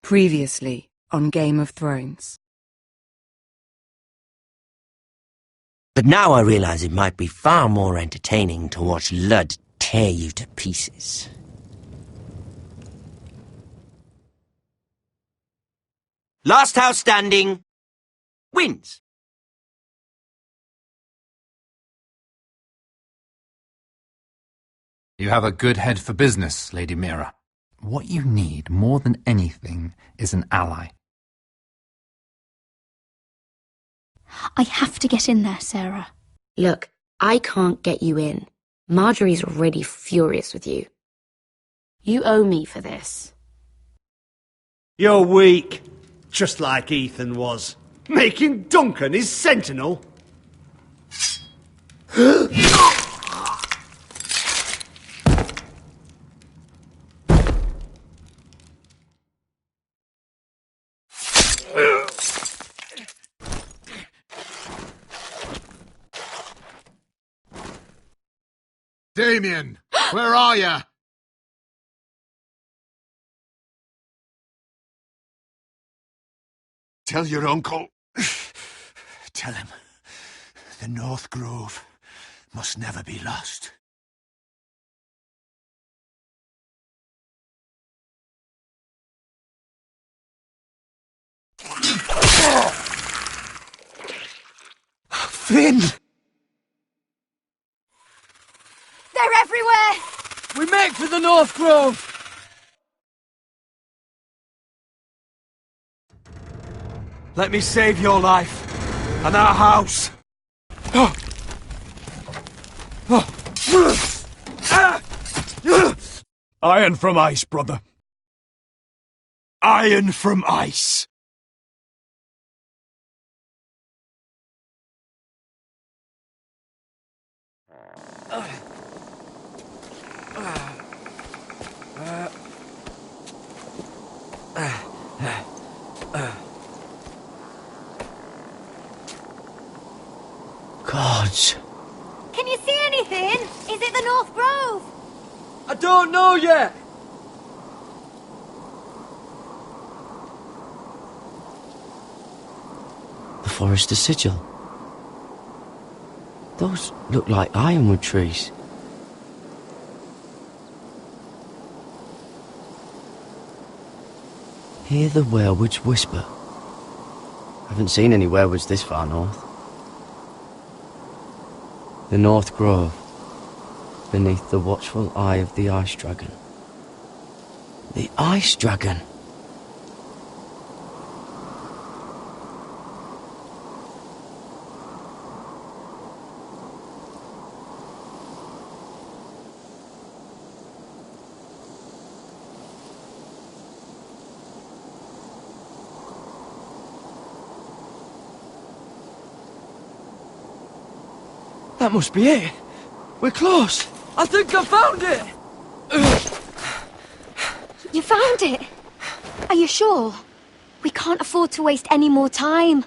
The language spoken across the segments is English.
Previously on Game of Thrones. But now I realize it might be far more entertaining to watch Ludd tear you to pieces. Last house standing wins. You have a good head for business, Lady Mira. What you need more than anything is an ally. I have to get in there, Sarah. Look, I can't get you in. Marjorie's already furious with you. You owe me for this. You're weak, just like Ethan was, making Duncan his sentinel. Damien, where are you? Tell your uncle. Tell him the North Grove must never be lost. Finn! They're everywhere! We make for the North Grove! Let me save your life and our house. Iron from ice, brother. Iron from ice. Gods. Can you see anything? Is it the North Grove? I don't know yet. The Forester Sigil. Those look like ironwood trees. Hear the werewoods whisper. Haven't seen any werewoods this far north. The North Grove, beneath the watchful eye of the Ice Dragon. The Ice Dragon! That must be it. We're close. I think I found it. You found it? Are you sure? We can't afford to waste any more time.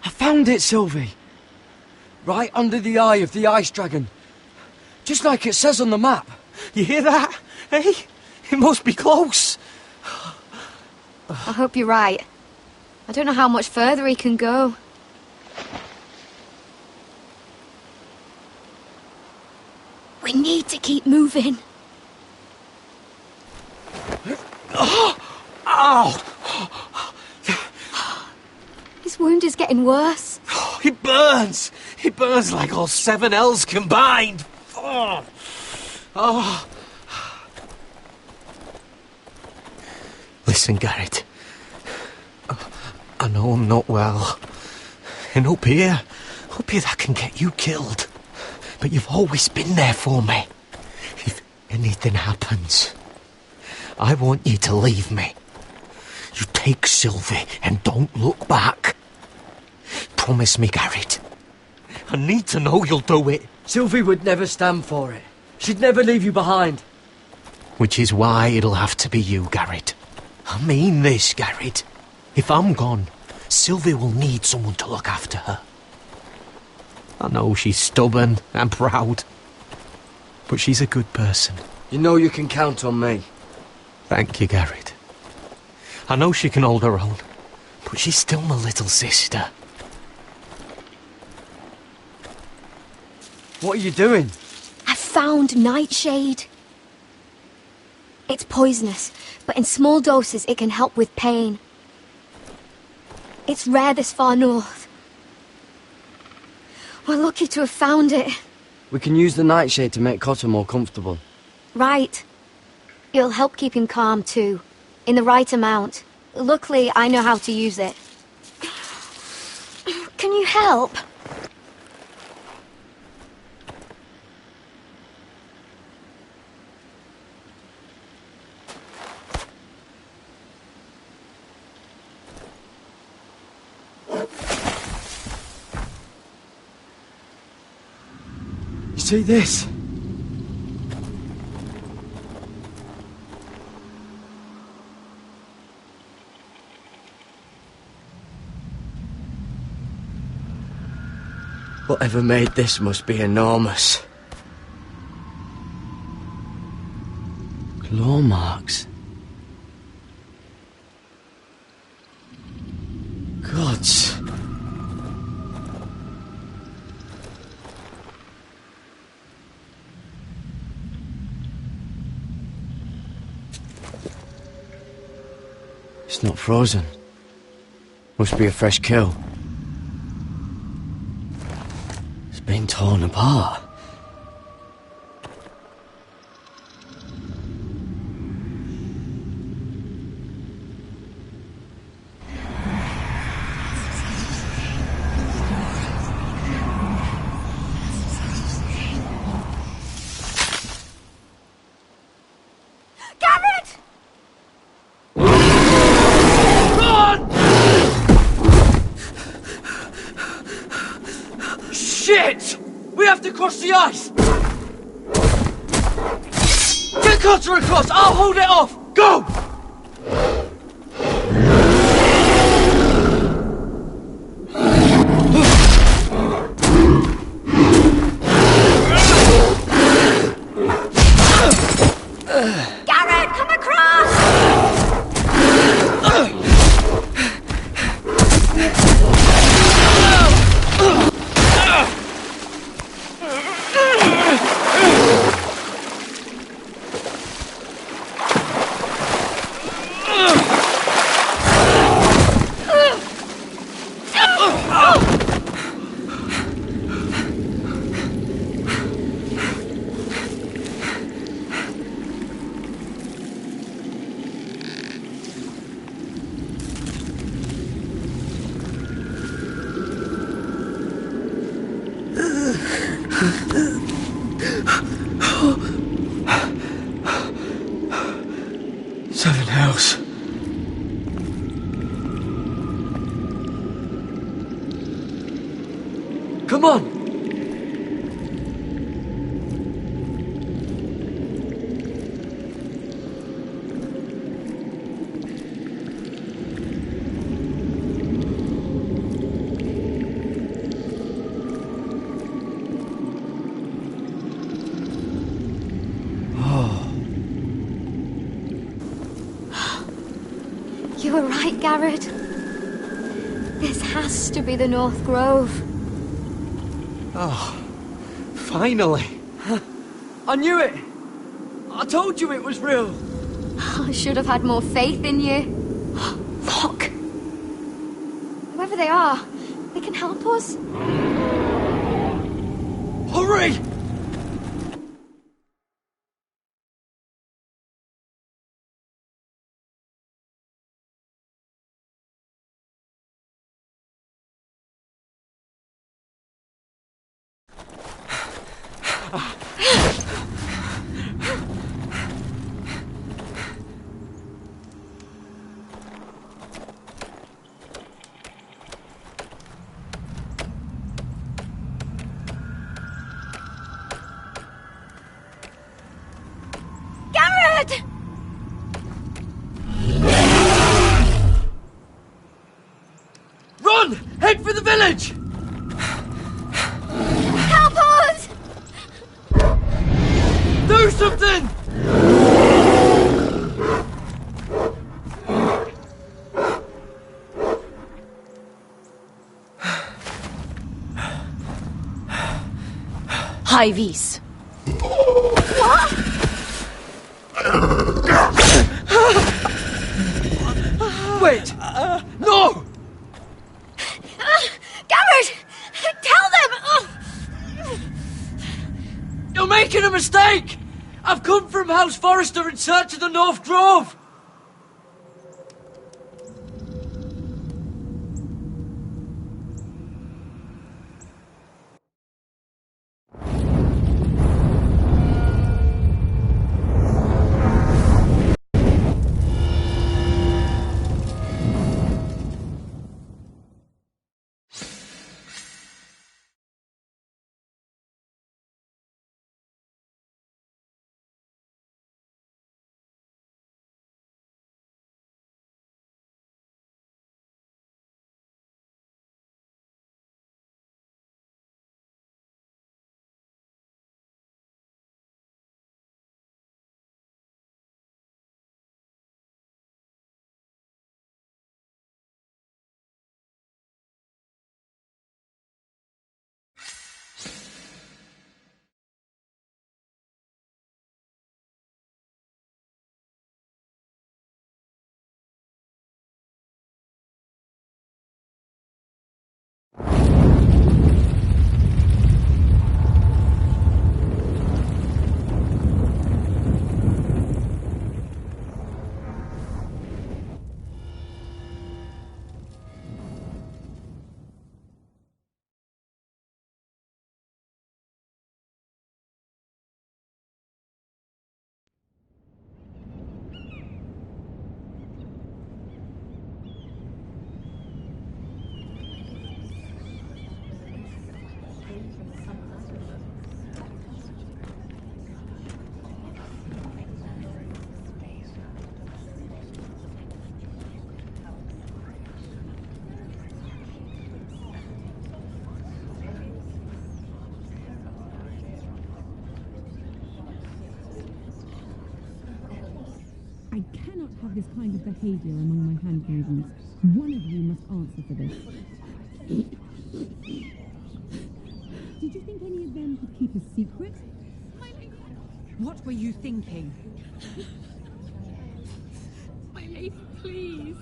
I found it, Sylvie. Right under the eye of the Ice Dragon. Just like it says on the map. You hear that? Hey? It must be close. I hope you're right. I don't know how much further he can go. We need to keep moving. Ow! His wound is getting worse. It burns! It burns like all 7 L's combined! Oh. Listen, Garrett. I know I'm not well. And up here that can get you killed. But you've always been there for me. If anything happens, I want you to leave me. You take Sylvie and don't look back. Promise me, Garrett. I need to know you'll do it. Sylvie would never stand for it. She'd never leave you behind. Which is why it'll have to be you, Garrett. I mean this, Garrett. If I'm gone, Sylvie will need someone to look after her. I know she's stubborn and proud, but she's a good person. You know you can count on me. Thank you, Garrett. I know she can hold her own, but she's still my little sister. What are you doing? I found nightshade. It's poisonous, but in small doses it can help with pain. It's rare this far north. We're lucky to have found it. We can use the nightshade to make Cotter more comfortable. Right. It'll help keep him calm too, in the right amount. Luckily, I know how to use it. Can you help? See this? Whatever made this must be enormous. Claw marks. Gods. It's not frozen. Must be a fresh kill. It's been torn apart. Garrett! Shit! We have to cross the ice! Get Cotter across! I'll hold it off! Go! Garrett, come across! Seven hells. Come on! You were right, Garrett. This has to be the North Grove. Oh, finally. I knew it. I told you it was real. I should have had more faith in you. Look. Whoever they are, they can help us. Hurry! Garrett! Run! Head for the village! Help us! Do something! High vis. Wait! No! Garrett! Tell them! You're making a mistake! I've come from House Forrester in search of the North Grove! I cannot have this kind of behaviour among my handmaidens. One of you must answer for this. Did you think any of them could keep a secret? What were you thinking? My lady, please.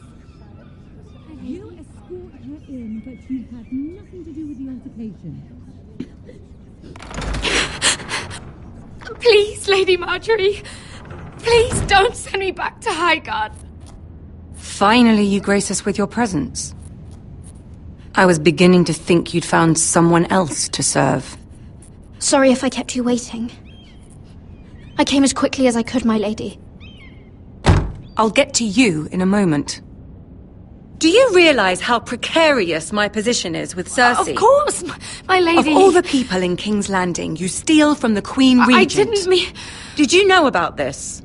You escort her in, but you had nothing to do with the altercation. Please, Lady Marjorie. Please don't send me back to Highgarden. Finally, you grace us with your presence. I was beginning to think you'd found someone else to serve. Sorry if I kept you waiting. I came as quickly as I could, my lady. I'll get to you in a moment. Do you realize how precarious my position is with Cersei? Of course, my lady. Of all the people in King's Landing, you steal from the Queen Regent. I didn't mean... Did you know about this?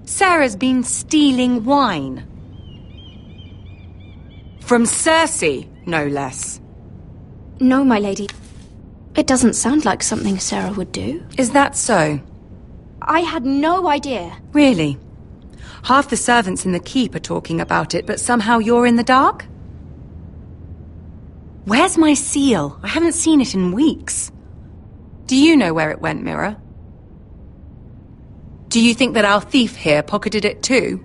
Sarah's been stealing wine. From Cersei, no less. No, my lady. It doesn't sound like something Sarah would do. Is that so? I had no idea. Really? Half the servants in the keep are talking about it, but somehow you're in the dark? Where's my seal? I haven't seen it in weeks. Do you know where it went, Mira? Do you think that our thief here pocketed it too?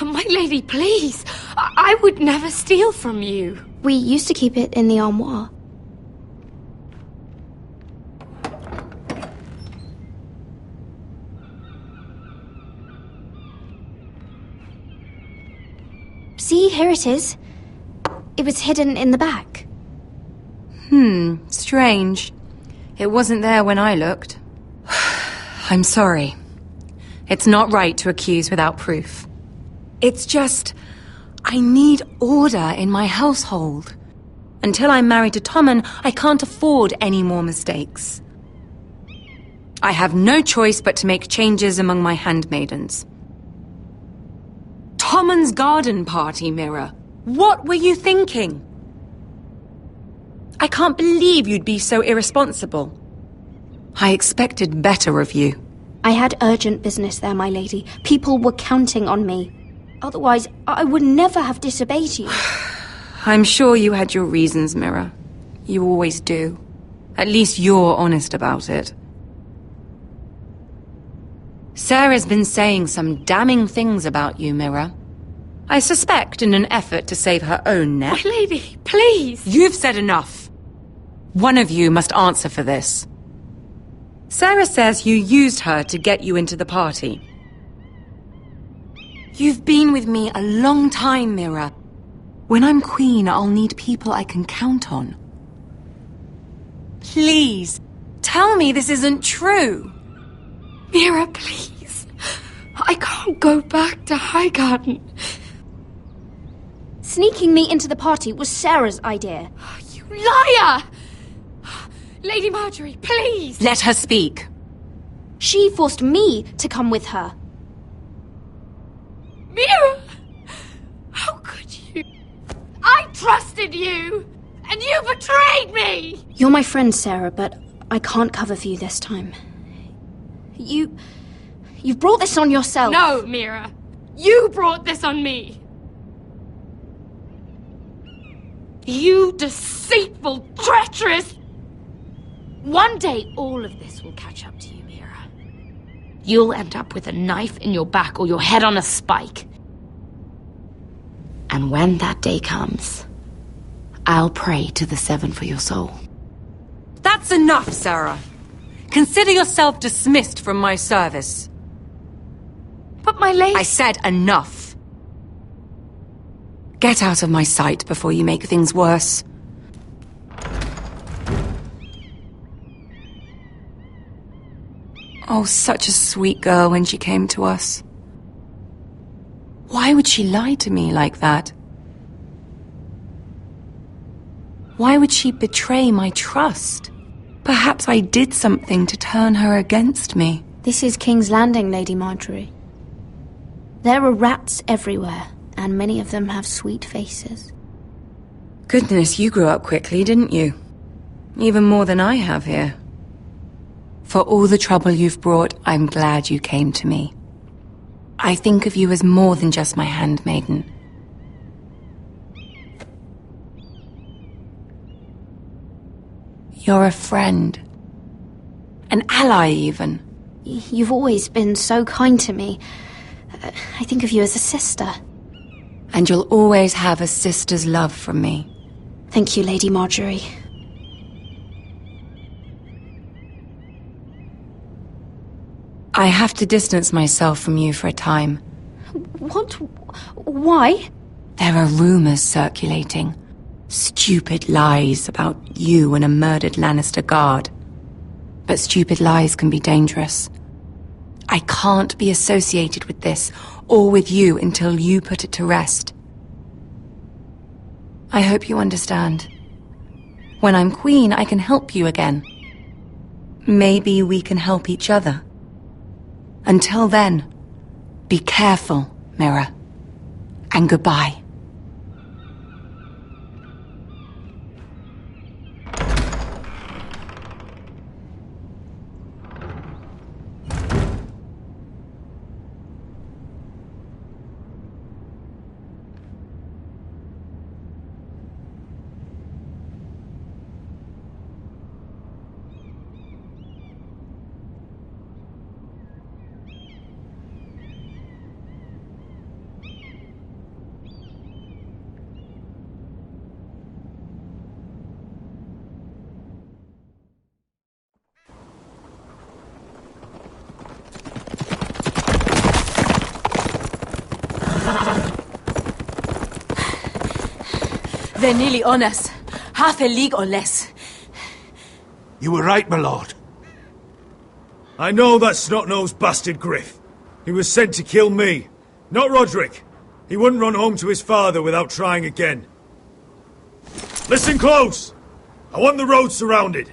My lady, please. I would never steal from you. We used to keep it in the armoire. See, here it is. It was hidden in the back. Strange. It wasn't there when I looked. I'm sorry. It's not right to accuse without proof. It's just... I need order in my household. Until I'm married to Tommen, I can't afford any more mistakes. I have no choice but to make changes among my handmaidens. Tommen's garden party, Mira. What were you thinking? I can't believe you'd be so irresponsible. I expected better of you. I had urgent business there, my lady. People were counting on me. Otherwise, I would never have disobeyed you. I'm sure you had your reasons, Mira. You always do. At least you're honest about it. Sarah's been saying some damning things about you, Mira. I suspect in an effort to save her own neck. My lady, please! You've said enough. One of you must answer for this. Sarah says you used her to get you into the party. You've been with me a long time, Mira. When I'm queen, I'll need people I can count on. Please, tell me this isn't true. Mira, please. I can't go back to Highgarden. Sneaking me into the party was Sarah's idea. You liar! Lady Marjorie, please! Let her speak. She forced me to come with her. Mira! How could you? I trusted you! And you betrayed me! You're my friend, Sarah, but I can't cover for you this time. You've brought this on yourself. No, Mira. You brought this on me. You deceitful, treacherous... One day, all of this will catch up to you, Mira. You'll end up with a knife in your back or your head on a spike. And when that day comes, I'll pray to the Seven for your soul. That's enough, Sarah. Consider yourself dismissed from my service. But my lady... I said enough. Get out of my sight before you make things worse. Oh, such a sweet girl when she came to us. Why would she lie to me like that? Why would she betray my trust? Perhaps I did something to turn her against me. This is King's Landing, Lady Marjorie. There are rats everywhere, and many of them have sweet faces. Goodness, you grew up quickly, didn't you? Even more than I have here. For all the trouble you've brought, I'm glad you came to me. I think of you as more than just my handmaiden. You're a friend. An ally, even. You've always been so kind to me. I think of you as a sister. And you'll always have a sister's love from me. Thank you, Lady Marjorie. I have to distance myself from you for a time. What? Why? There are rumors circulating. Stupid lies about you and a murdered Lannister guard. But stupid lies can be dangerous. I can't be associated with this, or with you, until you put it to rest. I hope you understand. When I'm queen, I can help you again. Maybe we can help each other. Until then, be careful, Mira. And goodbye. They're nearly on us. Half a league or less. You were right, my lord. I know that snot-nosed bastard Griff. He was sent to kill me, not Roderick. He wouldn't run home to his father without trying again. Listen close! I want the road surrounded.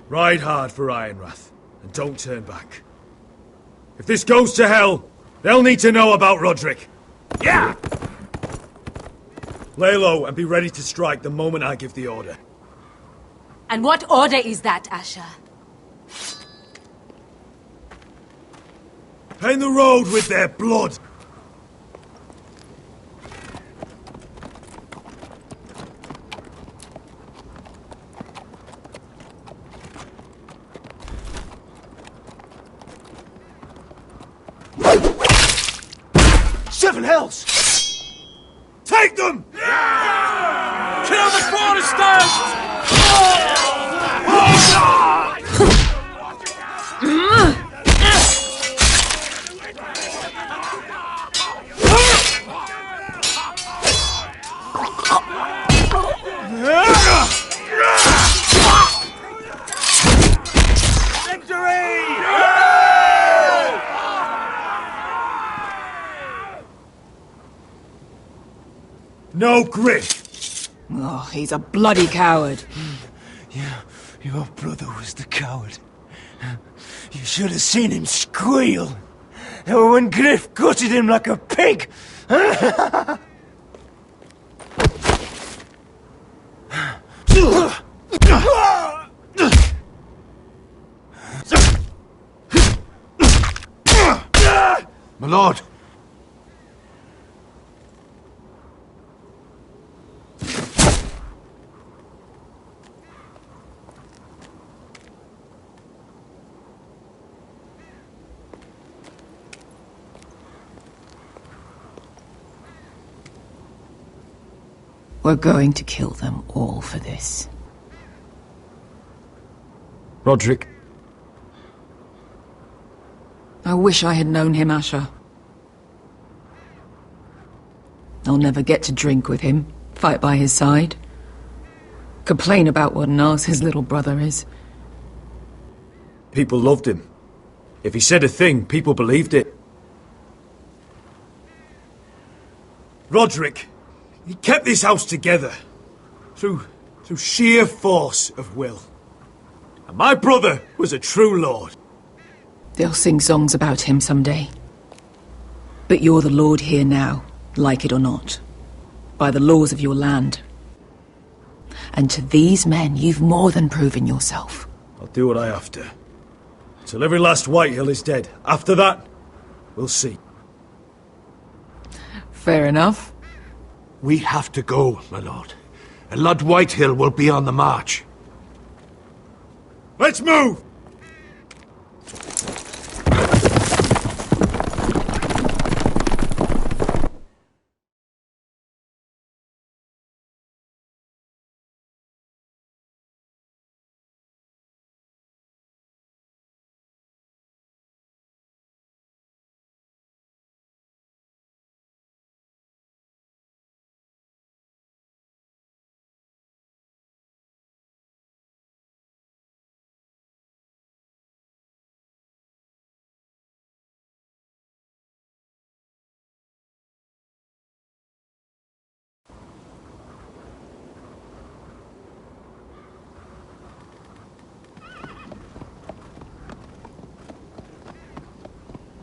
Ride hard for Ironrath, and don't turn back. If this goes to hell, they'll need to know about Roderick. Yeah! Lay low and be ready to strike the moment I give the order. And what order is that, Asher? Paint the road with their blood! Seven hells! Take them! Kill the Protestants! No Griff! Oh, he's a bloody coward. Your brother was the coward. You should have seen him squeal when Griff gutted him like a pig. My lord! We're going to kill them all for this. Roderick. I wish I had known him, Asher. I'll never get to drink with him, fight by his side, complain about what an arse his little brother is. People loved him. If he said a thing, people believed it. Roderick, he kept this house together through sheer force of will. And my brother was a true lord. They'll sing songs about him someday. But you're the lord here now, like it or not, by the laws of your land. And to these men, you've more than proven yourself. I'll do what I have to. Till every last Whitehill is dead. After that, we'll see. Fair enough. We have to go, my lord. And Lord Whitehill will be on the march. Let's move!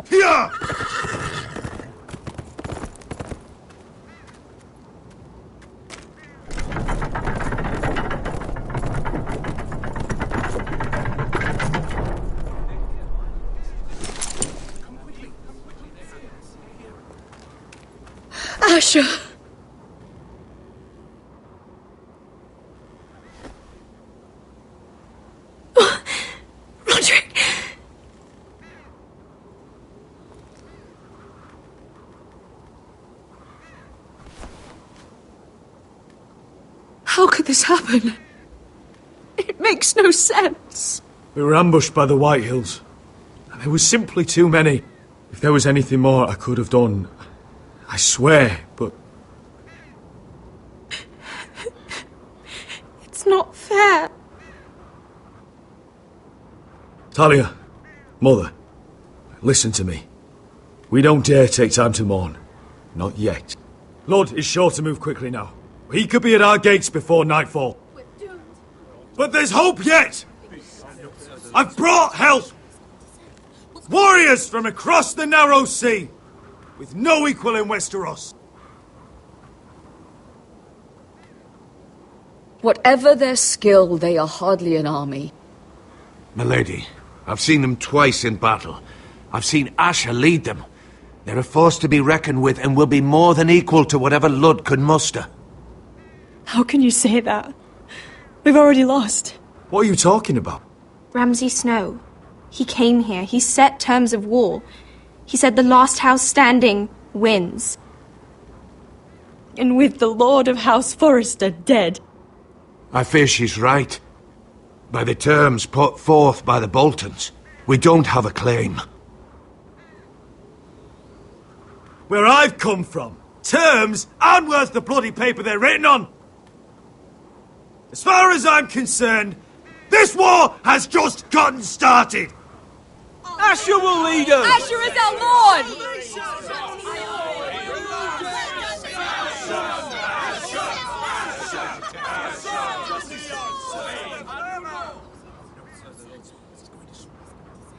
Here! Asher! Roderick! How could this happen? It makes no sense. We were ambushed by the Whitehills. And there was simply too many. If there was anything more I could have done, I swear, but... It's not fair. Talia, Mother, listen to me. We don't dare take time to mourn. Not yet. Lord is sure to move quickly now. He could be at our gates before nightfall. But there's hope yet! I've brought help! Warriors from across the narrow sea, with no equal in Westeros. Whatever their skill, they are hardly an army. Milady, I've seen them twice in battle. I've seen Asher lead them. They're a force to be reckoned with and will be more than equal to whatever Lud could muster. How can you say that? We've already lost. What are you talking about? Ramsay Snow. He came here. He set terms of war. He said the last house standing wins. And with the Lord of House Forrester dead. I fear she's right. By the terms put forth by the Boltons, we don't have a claim. Where I've come from, terms aren't worth the bloody paper they're written on. As far as I'm concerned, this war has just gotten started. Asher will lead us! Asher is our lord!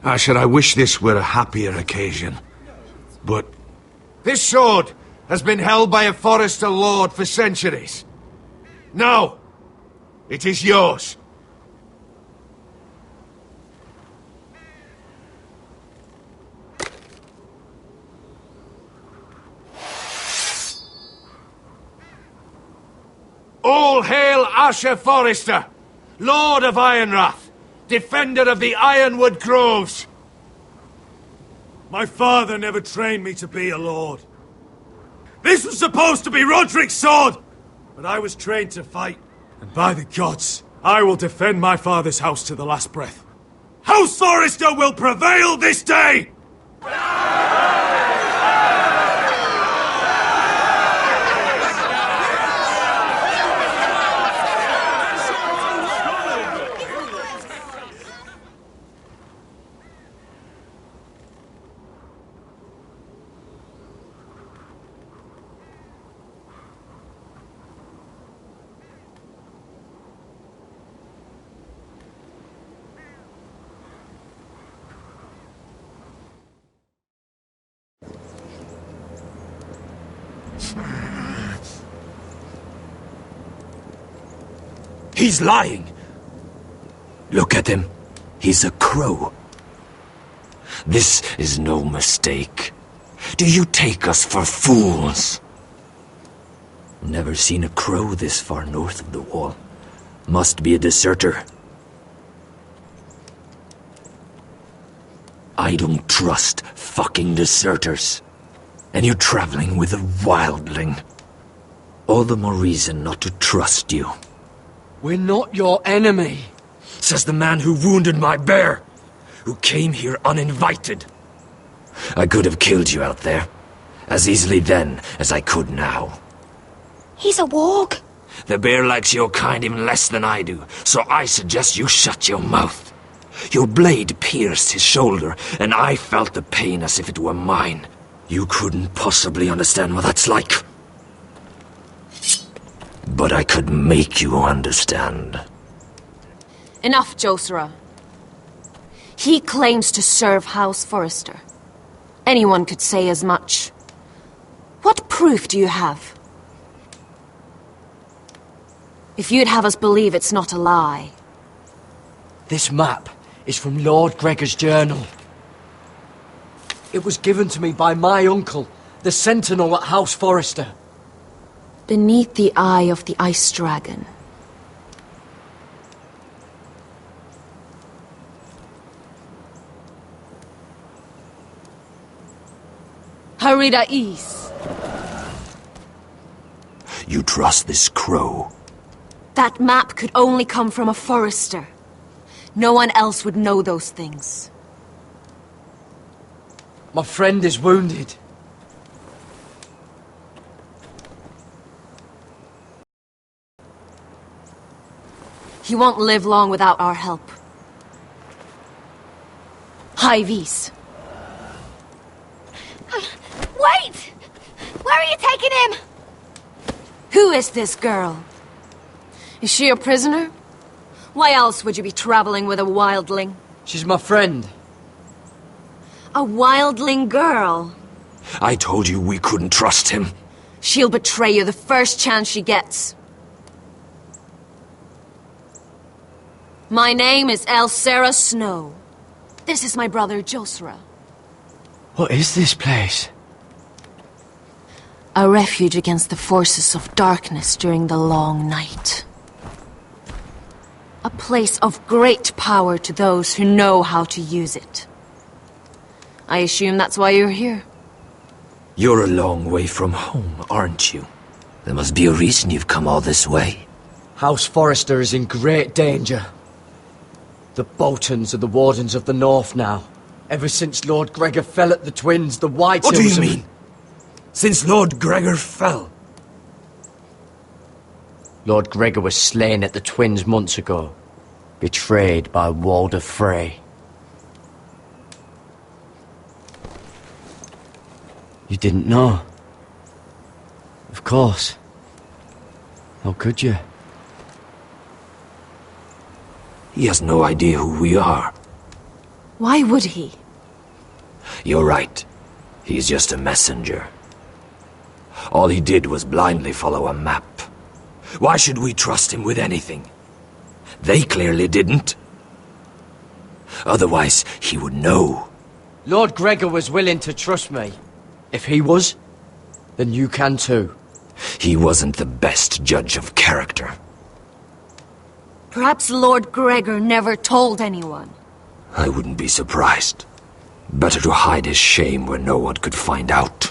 Asher, I wish this were a happier occasion. But this sword has been held by a Forrester lord for centuries. Now, it is yours. All hail Asher Forrester, Lord of Ironrath, defender of the Ironwood Groves. My father never trained me to be a lord. This was supposed to be Roderick's sword, but I was trained to fight. And by the gods, I will defend my father's house to the last breath. House Forrester will prevail this day! He's lying. Look at him. He's a crow. This is no mistake. Do you take us for fools? Never seen a crow this far north of the wall. Must be a deserter. I don't trust fucking deserters. And you're traveling with a wildling. All the more reason not to trust you. We're not your enemy, says the man who wounded my bear, who came here uninvited. I could have killed you out there, as easily then as I could now. He's a warg. The bear likes your kind even less than I do, so I suggest you shut your mouth. Your blade pierced his shoulder, and I felt the pain as if it were mine. You couldn't possibly understand what that's like. But I could make you understand. Enough, Josera. He claims to serve House Forrester. Anyone could say as much. What proof do you have? If you'd have us believe it's not a lie. This map is from Lord Gregor's journal. It was given to me by my uncle, the Sentinel at House Forrester. Beneath the eye of the Ice Dragon. Harida East. You trust this crow? That map could only come from a Forrester. No one else would know those things. My friend is wounded. He won't live long without our help. High Vis. Wait! Where are you taking him? Who is this girl? Is she a prisoner? Why else would you be traveling with a wildling? She's my friend. A wildling girl? I told you we couldn't trust him. She'll betray you the first chance she gets. My name is Elsera Snow. This is my brother Josera. What is this place? A refuge against the forces of darkness during the long night. A place of great power to those who know how to use it. I assume that's why you're here. You're a long way from home, aren't you? There must be a reason you've come all this way. House Forrester is in great danger. The Boltons are the Wardens of the North now. Ever since Lord Gregor fell at the Twins, the White What do Hills you mean? Since Lord Gregor fell? Lord Gregor was slain at the Twins months ago. Betrayed by Walder Frey. You didn't know? Of course. How could you? He has no idea who we are. Why would he? You're right. He's just a messenger. All he did was blindly follow a map. Why should we trust him with anything? They clearly didn't. Otherwise, he would know. Lord Gregor was willing to trust me. If he was, then you can too. He wasn't the best judge of character. Perhaps Lord Gregor never told anyone. I wouldn't be surprised. Better to hide his shame where no one could find out.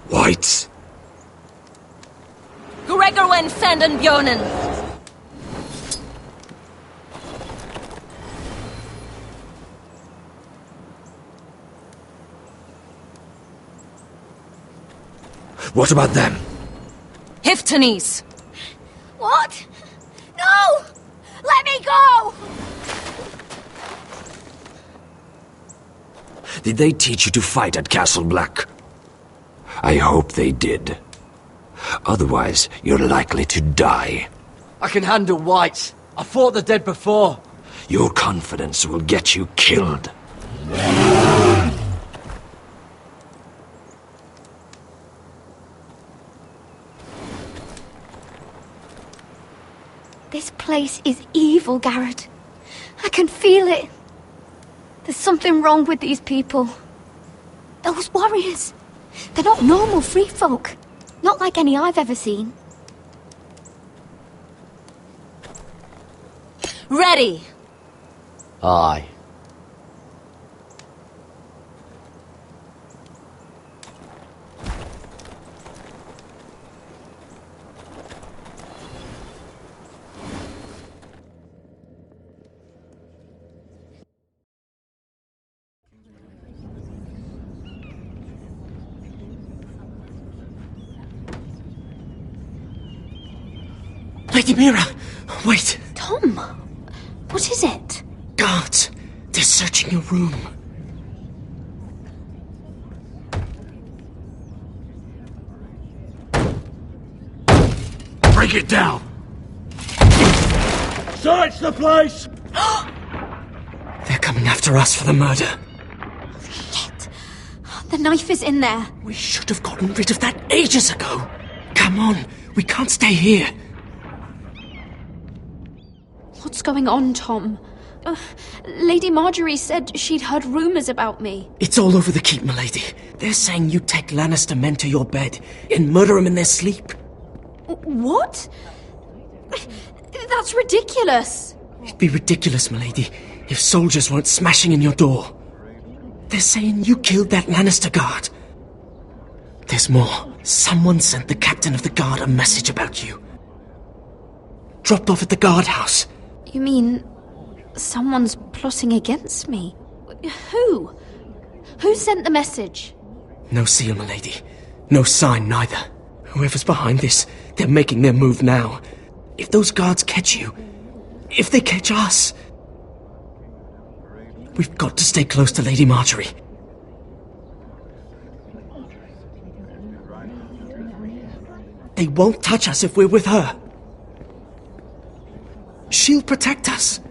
Whites. Gregor wen senden björnen. What about them? Hiftanes. What? No! Let me go! Did they teach you to fight at Castle Black? I hope they did. Otherwise, you're likely to die. I can handle Whites. I fought the dead before. Your confidence will get you killed. This place is evil, Garrett. I can feel it. There's something wrong with these people. Those warriors. They're not normal free folk. Not like any I've ever seen. Ready. Aye. Lady Mira! Wait! Tom! What is it? Guards! They're searching your room. Break it down! Search the place! They're coming after us for the murder. Shit! The knife is in there. We should have gotten rid of that ages ago. Come on, we can't stay here. What's going on, Tom? Lady Marjorie said she'd heard rumours about me. It's all over the keep, milady. They're saying you take Lannister men to your bed and murder them in their sleep. What? That's ridiculous. It'd be ridiculous, milady, if soldiers weren't smashing in your door. They're saying you killed that Lannister guard. There's more. Someone sent the captain of the guard a message about you. Dropped off at the guardhouse. You mean someone's plotting against me? Who? Who sent the message? No seal, milady. No sign, neither. Whoever's behind this, they're making their move now. If those guards catch you, if they catch us, we've got to stay close to Lady Marjorie. They won't touch us if we're with her. She'll protect us.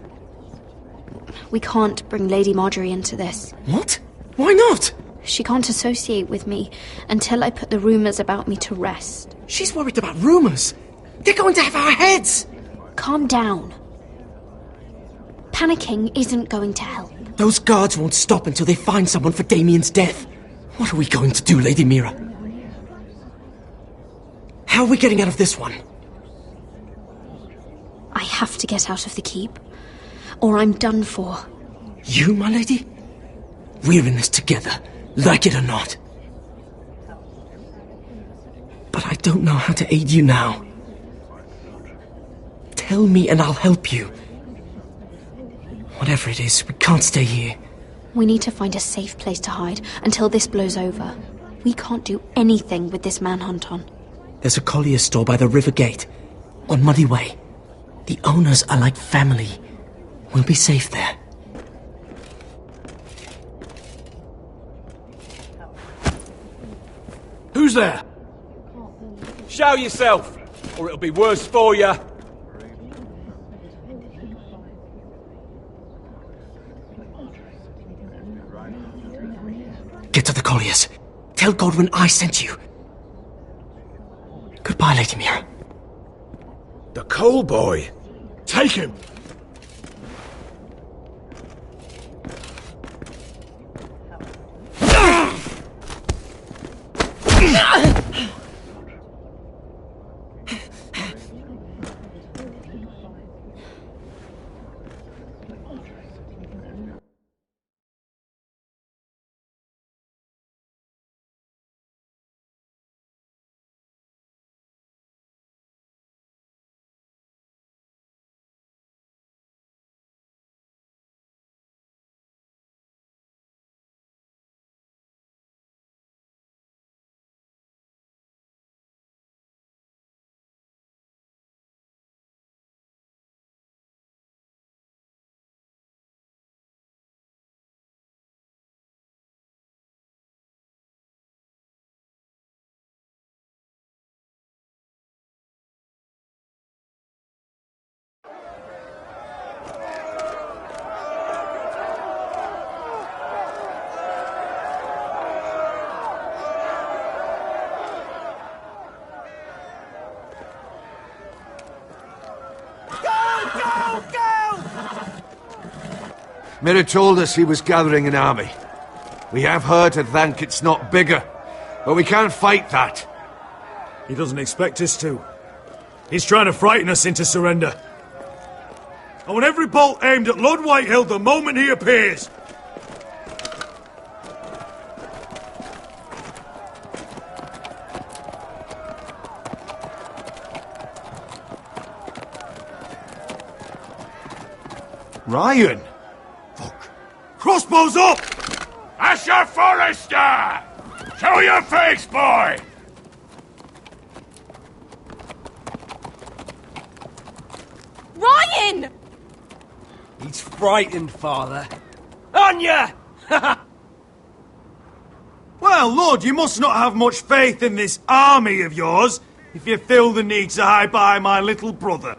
We can't bring Lady Marjorie into this. What? Why not? She can't associate with me until I put the rumours about me to rest. She's worried about rumours. They're going to have our heads. Calm down. Panicking isn't going to help. Those guards won't stop until they find someone for Damien's death. What are we going to do, Lady Mira? How are we getting out of this one? I have to get out of the keep, or I'm done for. You, my lady? We're in this together, like it or not. But I don't know how to aid you now. Tell me and I'll help you. Whatever it is, we can't stay here. We need to find a safe place to hide until this blows over. We can't do anything with this manhunt on. There's a collier's store by the river gate, on Muddy Way. The owners are like family. We'll be safe there. Who's there? Show yourself, or it'll be worse for you. Get to the colliers. Tell Godwin I sent you. Goodbye, Lady Mira. The coal boy. Take him. Mira told us he was gathering an army. We have her to thank it's not bigger, but we can't fight that. He doesn't expect us to. He's trying to frighten us into surrender. I want every bolt aimed at Lord Whitehill the moment he appears. Ryan! Fuck. Crossbows up! Asher Forrester! Show your face, boy! Ryan! He's frightened, Father. Anya! Well, Lord, you must not have much faith in this army of yours if you feel the need to hide behind my little brother.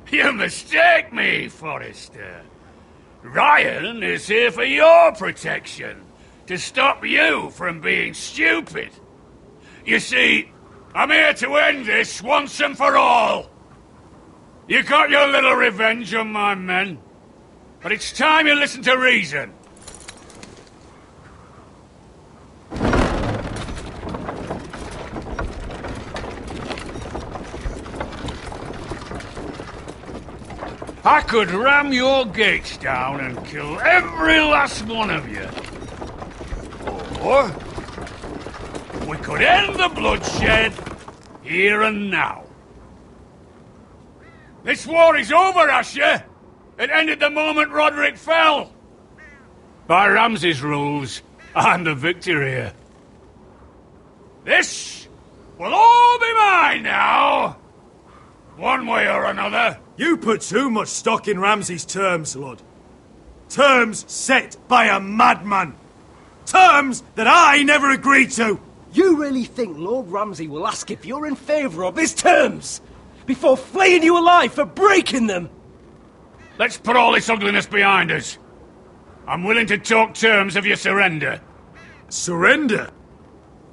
You mistake me, Forrester. Ryan is here for your protection, to stop you from being stupid. You see, I'm here to end this once and for all. You got your little revenge on my men, but it's time you listen to reason. I could ram your gates down and kill every last one of you. Or we could end the bloodshed here and now. This war is over, Asher. It ended the moment Roderick fell. By Ramsay's rules, I'm the victor here. This will all be mine now. One way or another. You put too much stock in Ramsay's terms, Lord. Terms set by a madman. Terms that I never agreed to. You really think Lord Ramsay will ask if you're in favour of his terms before flaying you alive for breaking them? Let's put all this ugliness behind us. I'm willing to talk terms of your surrender. Surrender?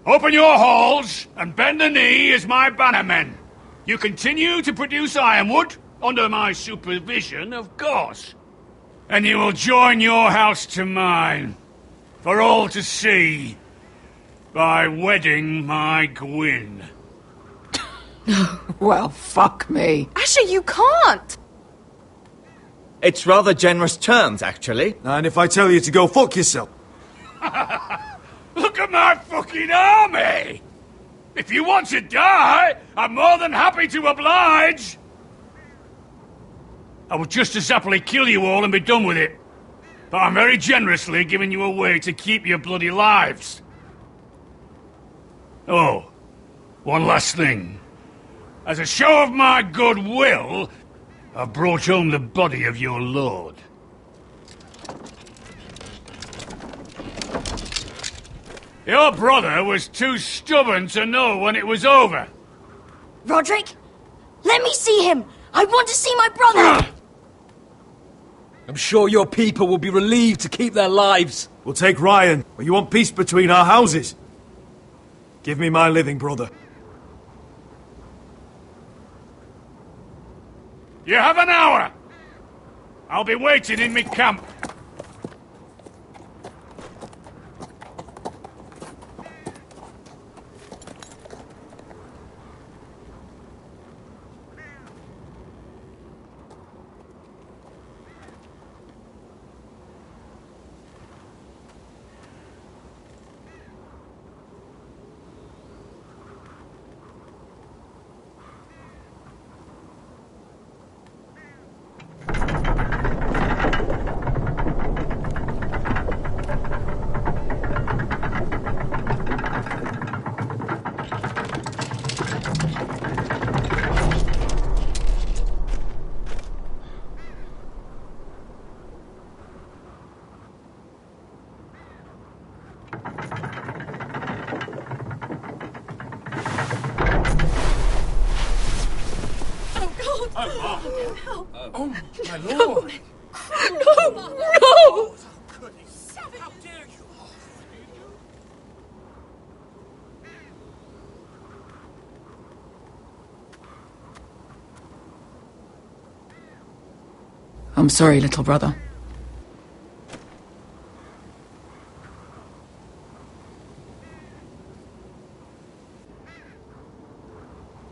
Open your halls and bend the knee as my bannermen. You continue to produce ironwood, under my supervision, of course. And you will join your house to mine, for all to see, by wedding my Gwyn. Well, fuck me. Asher, you can't! It's rather generous terms, actually. And if I tell you to go fuck yourself? Look at my fucking army! If you want to die, I'm more than happy to oblige! I would just as happily kill you all and be done with it. But I'm very generously giving you a way to keep your bloody lives. Oh, one last thing. As a show of my goodwill, I've brought home the body of your lord. Your brother was too stubborn to know when it was over. Roderick, let me see him. I want to see my brother. I'm sure your people will be relieved to keep their lives. We'll take Ryan, but you want peace between our houses? Give me my living brother. You have an hour. I'll be waiting in me camp. Oh, my lord! No! No! How dare you! I'm sorry, little brother.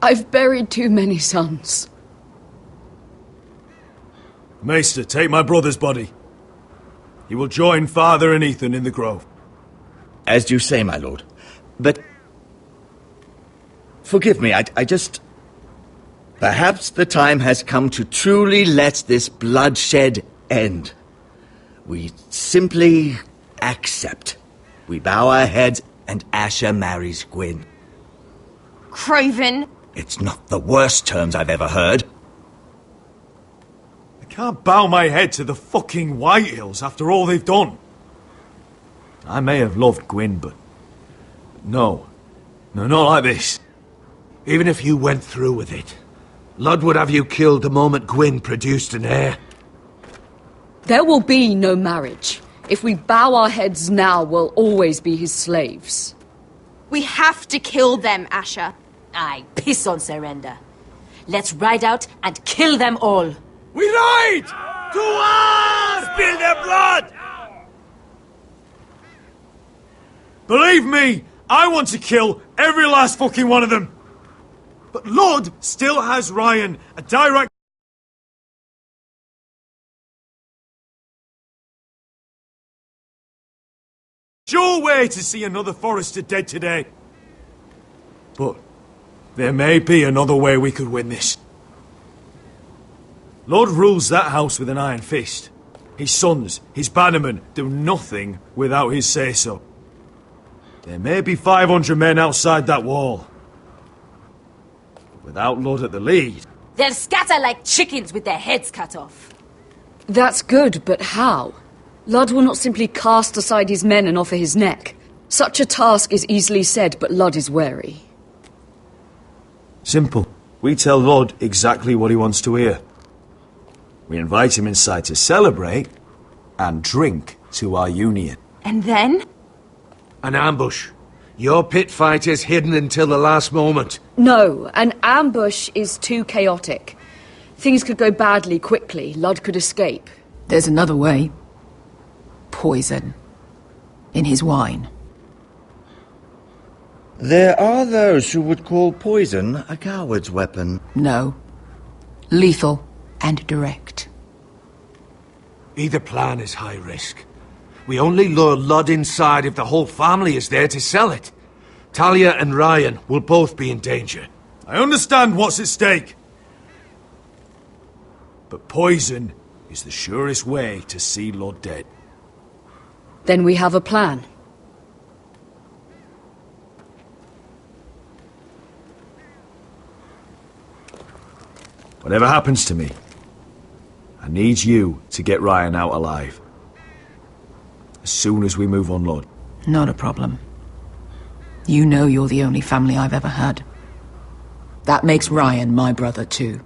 I've buried too many sons. Maester, take my brother's body. He will join father and Ethan in the grove. As you say, my lord. But... forgive me, I just... Perhaps the time has come to truly let this bloodshed end. We simply accept. We bow our heads and Asher marries Gwyn. Craven! It's not the worst terms I've ever heard. I can't bow my head to the fucking Whitehills after all they've done. I may have loved Gwyn, but... No, not like this. Even if you went through with it, Lud would have you killed the moment Gwyn produced an heir. There will be no marriage. If we bow our heads now, we'll always be his slaves. We have to kill them, Asher. Aye, piss on surrender. Let's ride out and kill them all. We ride! To war! Spill their blood! Believe me, I want to kill every last fucking one of them. But Lud still has Ryan, a direct... sure way to see another Forrester dead today. But there may be another way we could win this. Lord rules that house with an iron fist. His sons, his bannermen, do nothing without his say-so. There may be 500 men outside that wall. Without Lud at the lead... They'll scatter like chickens with their heads cut off. That's good, but how? Lud will not simply cast aside his men and offer his neck. Such a task is easily said, but Lud is wary. Simple. We tell Lud exactly what he wants to hear. We invite him inside to celebrate and drink to our union. And then? An ambush. Your pit fighters hidden until the last moment. No, an ambush is too chaotic. Things could go badly quickly. Lud could escape. There's another way. Poison. In his wine. There are those who would call poison a coward's weapon. No. Lethal and direct. Either plan is high risk. We only lure Lud inside if the whole family is there to sell it. Talia and Ryan will both be in danger. I understand what's at stake. But poison is the surest way to see Lud dead. Then we have a plan. Whatever happens to me, I need you to get Ryan out alive. As soon as we move on, Lord. Not a problem. You know you're the only family I've ever had. That makes Ryan my brother too.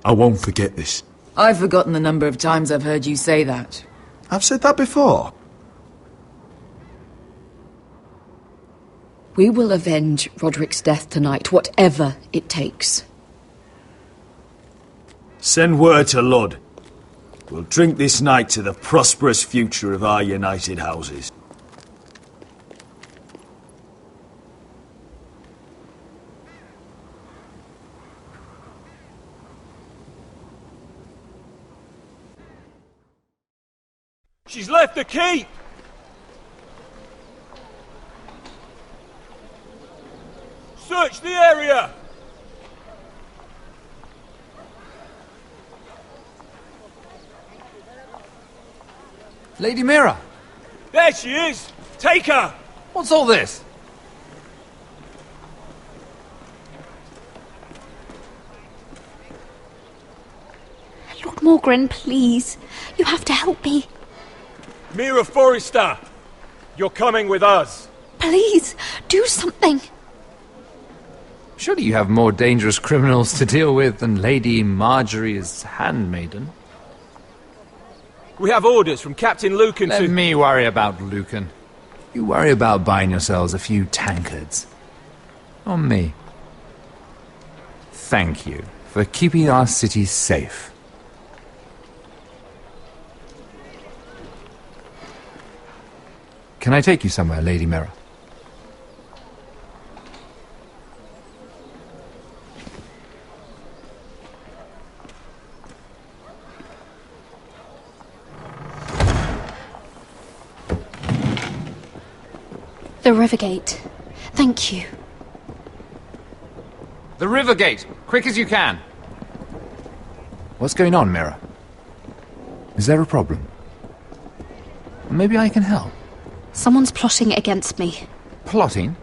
I won't forget this. I've forgotten the number of times I've heard you say that. I've said that before. We will avenge Roderick's death tonight, whatever it takes. Send word to Lud. We'll drink this night to the prosperous future of our united houses. She's left the keep! Search the area! Lady Mira! There she is! Take her! What's all this? Lord Morgren, please. You have to help me. Mira Forrester! You're coming with us! Please, do something. Surely you have more dangerous criminals to deal with than Lady Marjorie's handmaiden. We have orders from Captain Lucan to... Let me worry about Lucan. You worry about buying yourselves a few tankards. On me. Thank you for keeping our city safe. Can I take you somewhere, Lady Mira? The Rivergate. Thank you. The Rivergate! Quick as you can! What's going on, Mira? Is there a problem? Maybe I can help. Someone's plotting against me. Plotting?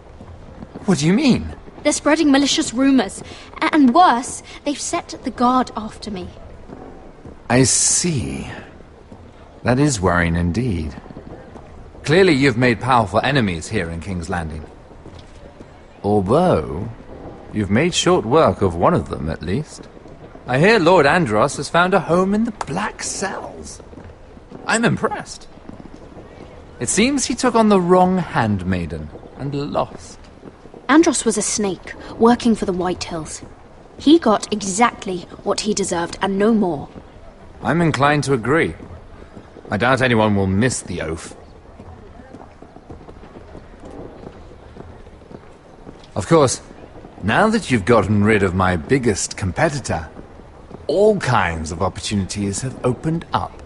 What do you mean? They're spreading malicious rumors. And worse, they've set the guard after me. I see. That is worrying indeed. Clearly you've made powerful enemies here in King's Landing. Although, you've made short work of one of them, at least. I hear Lord Andros has found a home in the Black Cells. I'm impressed. It seems he took on the wrong handmaiden and lost. Andros was a snake, working for the White Hills. He got exactly what he deserved, and no more. I'm inclined to agree. I doubt anyone will miss the oath. Of course, now that you've gotten rid of my biggest competitor, all kinds of opportunities have opened up.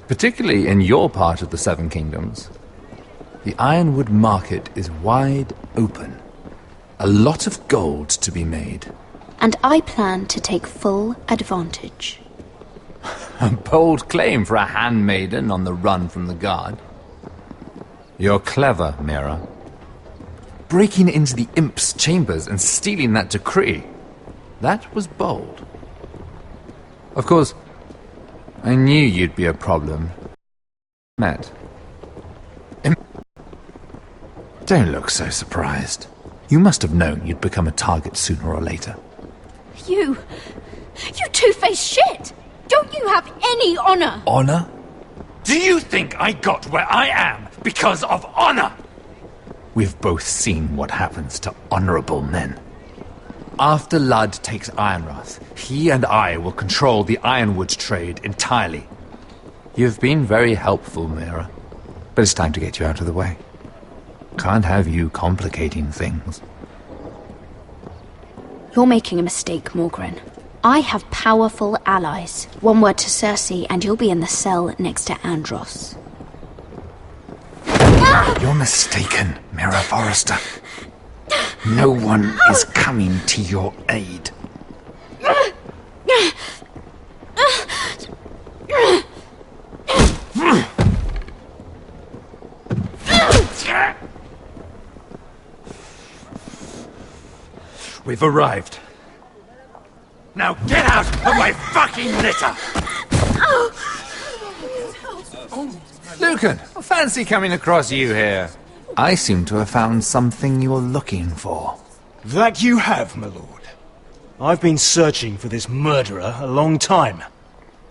Particularly in your part of the Seven Kingdoms. The Ironwood market is wide open. A lot of gold to be made. And I plan to take full advantage. A bold claim for a handmaiden on the run from the guard. You're clever, Mira. Breaking into the Imp's chambers and stealing that decree. That was bold. Of course, I knew you'd be a problem. Met. Don't look so surprised. You must have known you'd become a target sooner or later. You two-faced shit! Don't you have any honor? Honor? Do you think I got where I am because of honor? We've both seen what happens to honorable men. After Lud takes Ironrath, he and I will control the ironwood trade entirely. You've been very helpful, Mira. But it's time to get you out of the way. Can't have you complicating things. You're making a mistake, Morgren. I have powerful allies. One word to Cersei, and you'll be in the cell next to Andros. You're mistaken, Mira Forrester. No one is coming to your aid. We've arrived. Now get out of my fucking litter! Lucan, fancy coming across you here. I seem to have found something you're looking for. That you have, my lord. I've been searching for this murderer a long time.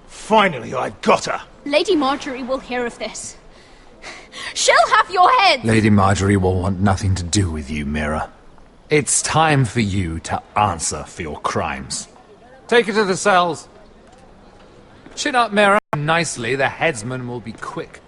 Finally, I've got her. Lady Marjorie will hear of this. She'll have your head! Lady Marjorie will want nothing to do with you, Mira. It's time for you to answer for your crimes. Take her to the cells. Chin up, Mira. Nicely, the headsman will be quick.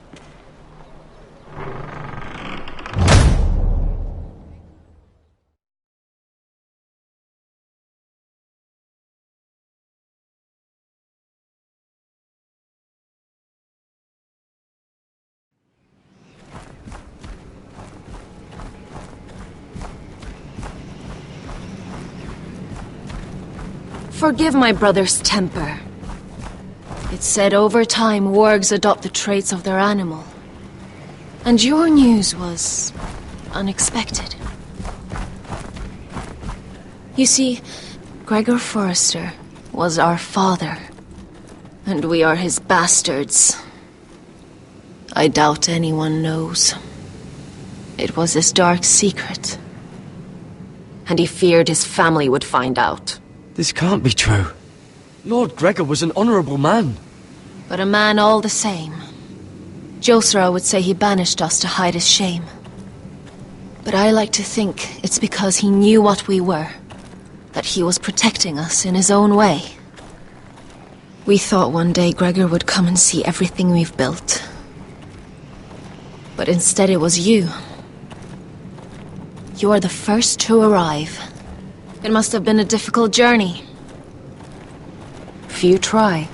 Forgive my brother's temper. It's said over time wargs adopt the traits of their animal. And your news was unexpected. You see, Gregor Forrester was our father, and we are his bastards. I doubt anyone knows. It was his dark secret, and he feared his family would find out. This can't be true. Lord Gregor was an honourable man. But a man all the same. Josera would say he banished us to hide his shame. But I like to think it's because he knew what we were, that he was protecting us in his own way. We thought one day Gregor would come and see everything we've built. But instead it was you. You are the first to arrive. It must have been a difficult journey. Few try,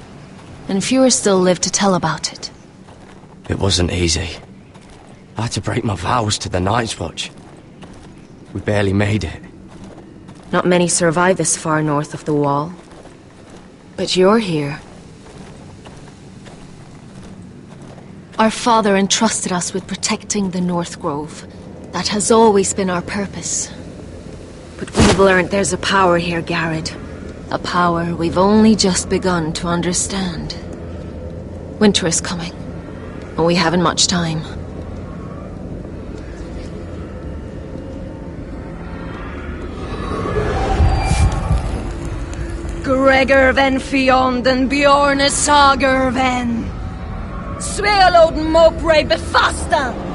and fewer still live to tell about it. It wasn't easy. I had to break my vows to the Night's Watch. We barely made it. Not many survive this far north of the Wall. But you're here. Our father entrusted us with protecting the North Grove. That has always been our purpose. But we've learned there's a power here, Garrett. A power we've only just begun to understand. Winter is coming, and we haven't much time. Gregor ven Fionden Bjorne Sager ven Svealoden Mopre Befastan.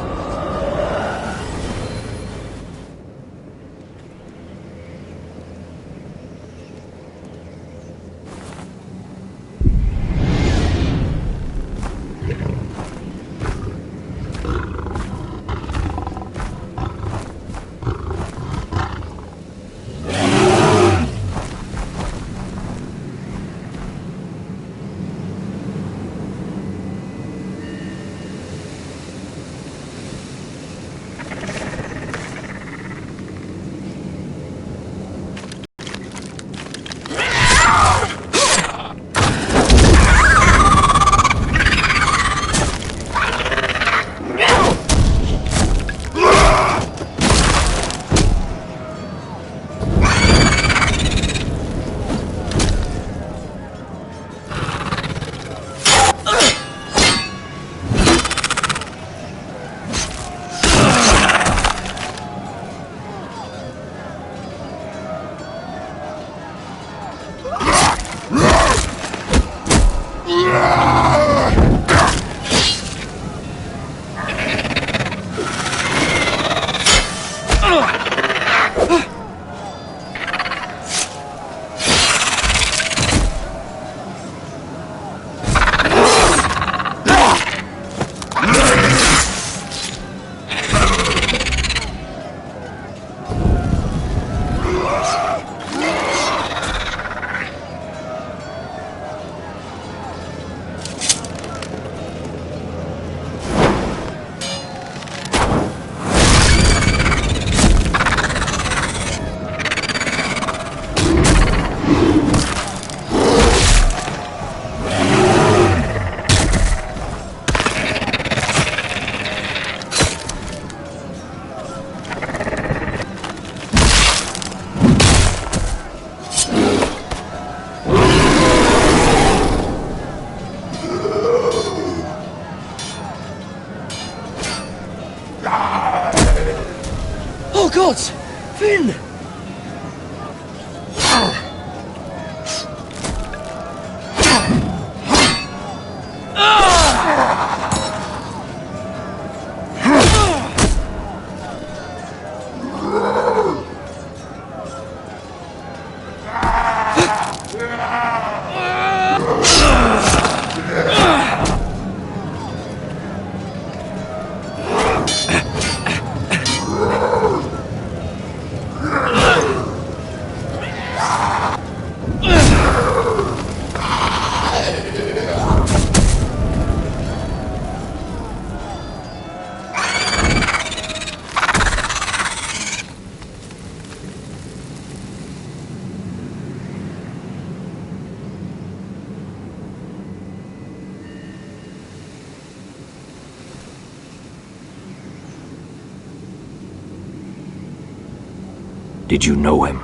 Did you know him?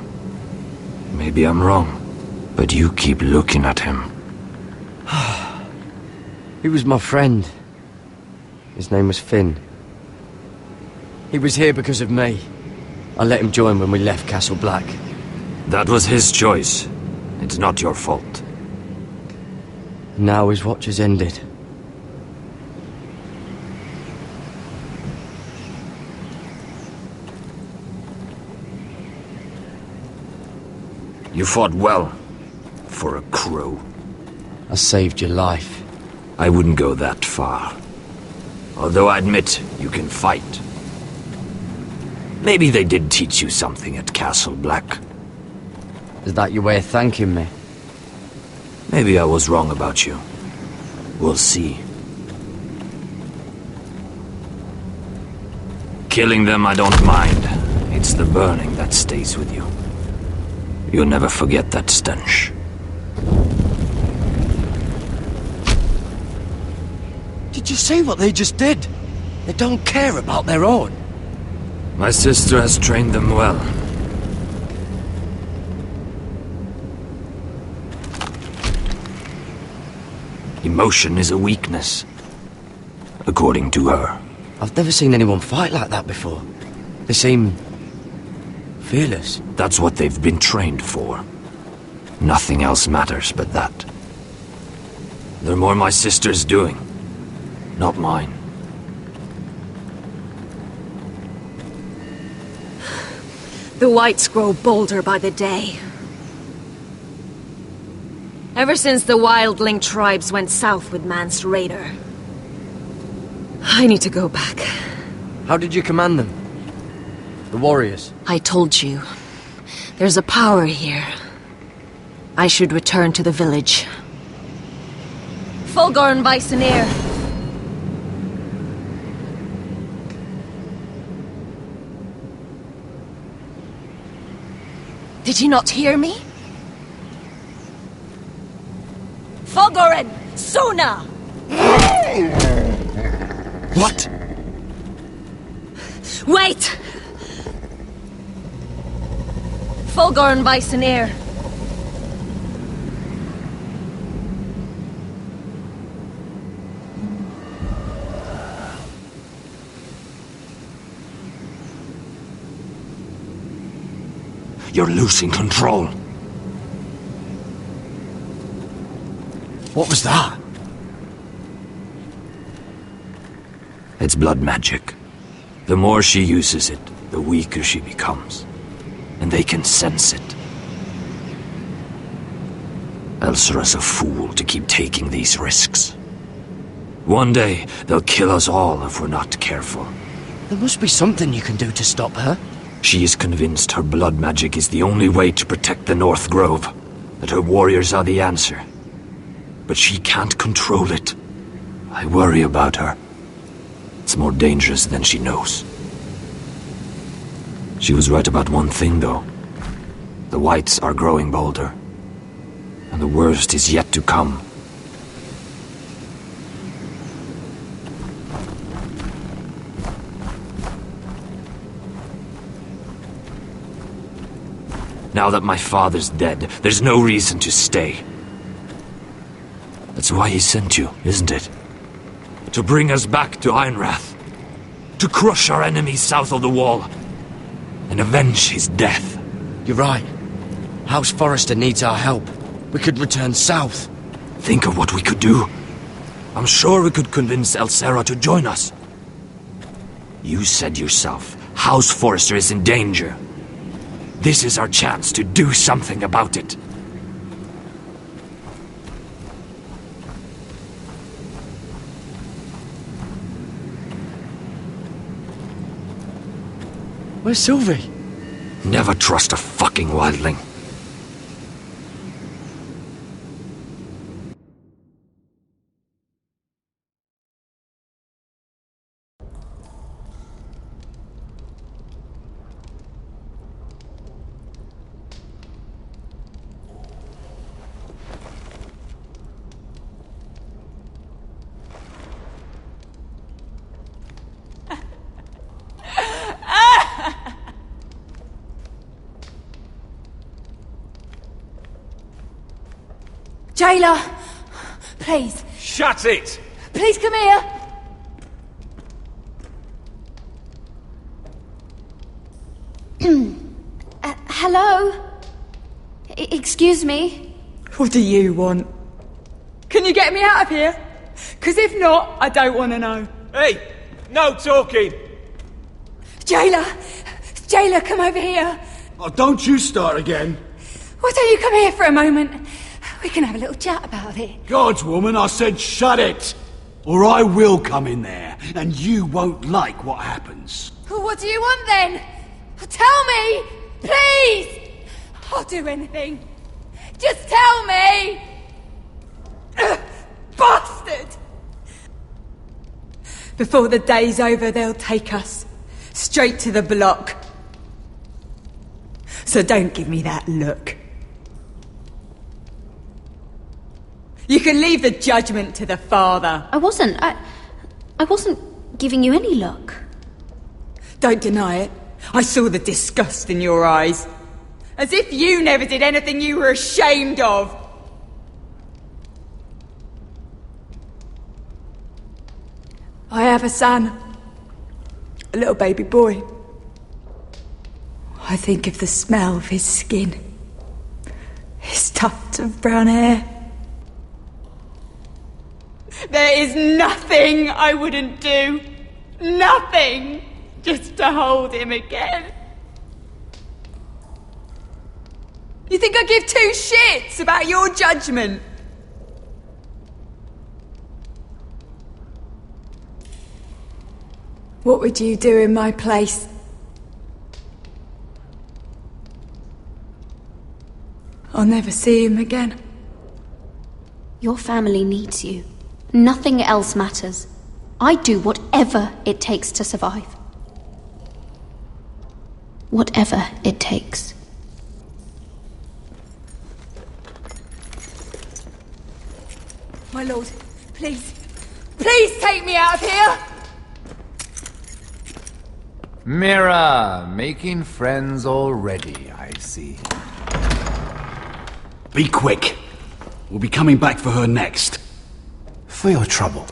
Maybe I'm wrong, but you keep looking at him. He was my friend. His name was Finn. He was here because of me. I let him join when we left Castle Black. That was his choice. It's not your fault. Now his watch has ended. You fought well. For a crow. I saved your life. I wouldn't go that far. Although I admit, you can fight. Maybe they did teach you something at Castle Black. Is that your way of thanking me? Maybe I was wrong about you. We'll see. Killing them I don't mind. It's the burning that stays with you. You'll never forget that stench. Did you see what they just did? They don't care about their own. My sister has trained them well. Emotion is a weakness, according to her. I've never seen anyone fight like that before. They seem fearless. That's what they've been trained for. Nothing else matters but that. They're more my sister's doing, not mine. The whites grow bolder by the day. Ever since the wildling tribes went south with Mance Raider. I need to go back. How did you command them? The warriors? I told you. There's a power here. I should return to the village. Fulgorn Bisoneer. Did you not hear me? Fulgorn! Suna! What? Wait! Fulgorn Bisoneer. You're losing control. What was that? It's blood magic. The more she uses it, the weaker she becomes. And they can sense it. Elsera's a fool to keep taking these risks. One day, they'll kill us all if we're not careful. There must be something you can do to stop her. She is convinced her blood magic is the only way to protect the North Grove, that her warriors are the answer. But she can't control it. I worry about her. It's more dangerous than she knows. She was right about one thing, though. The whites are growing bolder. And the worst is yet to come. Now that my father's dead, there's no reason to stay. That's why he sent you, isn't it? To bring us back to Ironrath. To crush our enemies south of the Wall. And avenge his death. You're right. House Forrester needs our help. We could return south. Think of what we could do. I'm sure we could convince Elsera to join us. You said yourself, House Forrester is in danger. This is our chance to do something about it. Where's Sylvie? Never trust a fucking wildling. Jailer! Please. Shut it! Please come here! Hello? Excuse me? What do you want? Can you get me out of here? Because if not, I don't want to know. Hey! No talking! Jailer! Jailer, come over here! Oh, don't you start again. Why don't you come here for a moment? We can have a little chat about it. God's woman, I said shut it! Or I will come in there, and you won't like what happens. Well, what do you want then? Tell me! Please! I'll do anything. Just tell me! Bastard! Before the day's over, they'll take us straight to the block. So don't give me that look. You can leave the judgment to the Father. I wasn't giving you any look. Don't deny it. I saw the disgust in your eyes. As if you never did anything you were ashamed of. I have a son. A little baby boy. I think of the smell of his skin. His tuft of brown hair. There is nothing I wouldn't do. Nothing. Just to hold him again. You think I give two shits about your judgment? What would you do in my place? I'll never see him again. Your family needs you. Nothing else matters. I'd do whatever it takes to survive. Whatever it takes. My lord, please. Please take me out of here! Mira, making friends already, I see. Be quick. We'll be coming back for her next. For your trouble.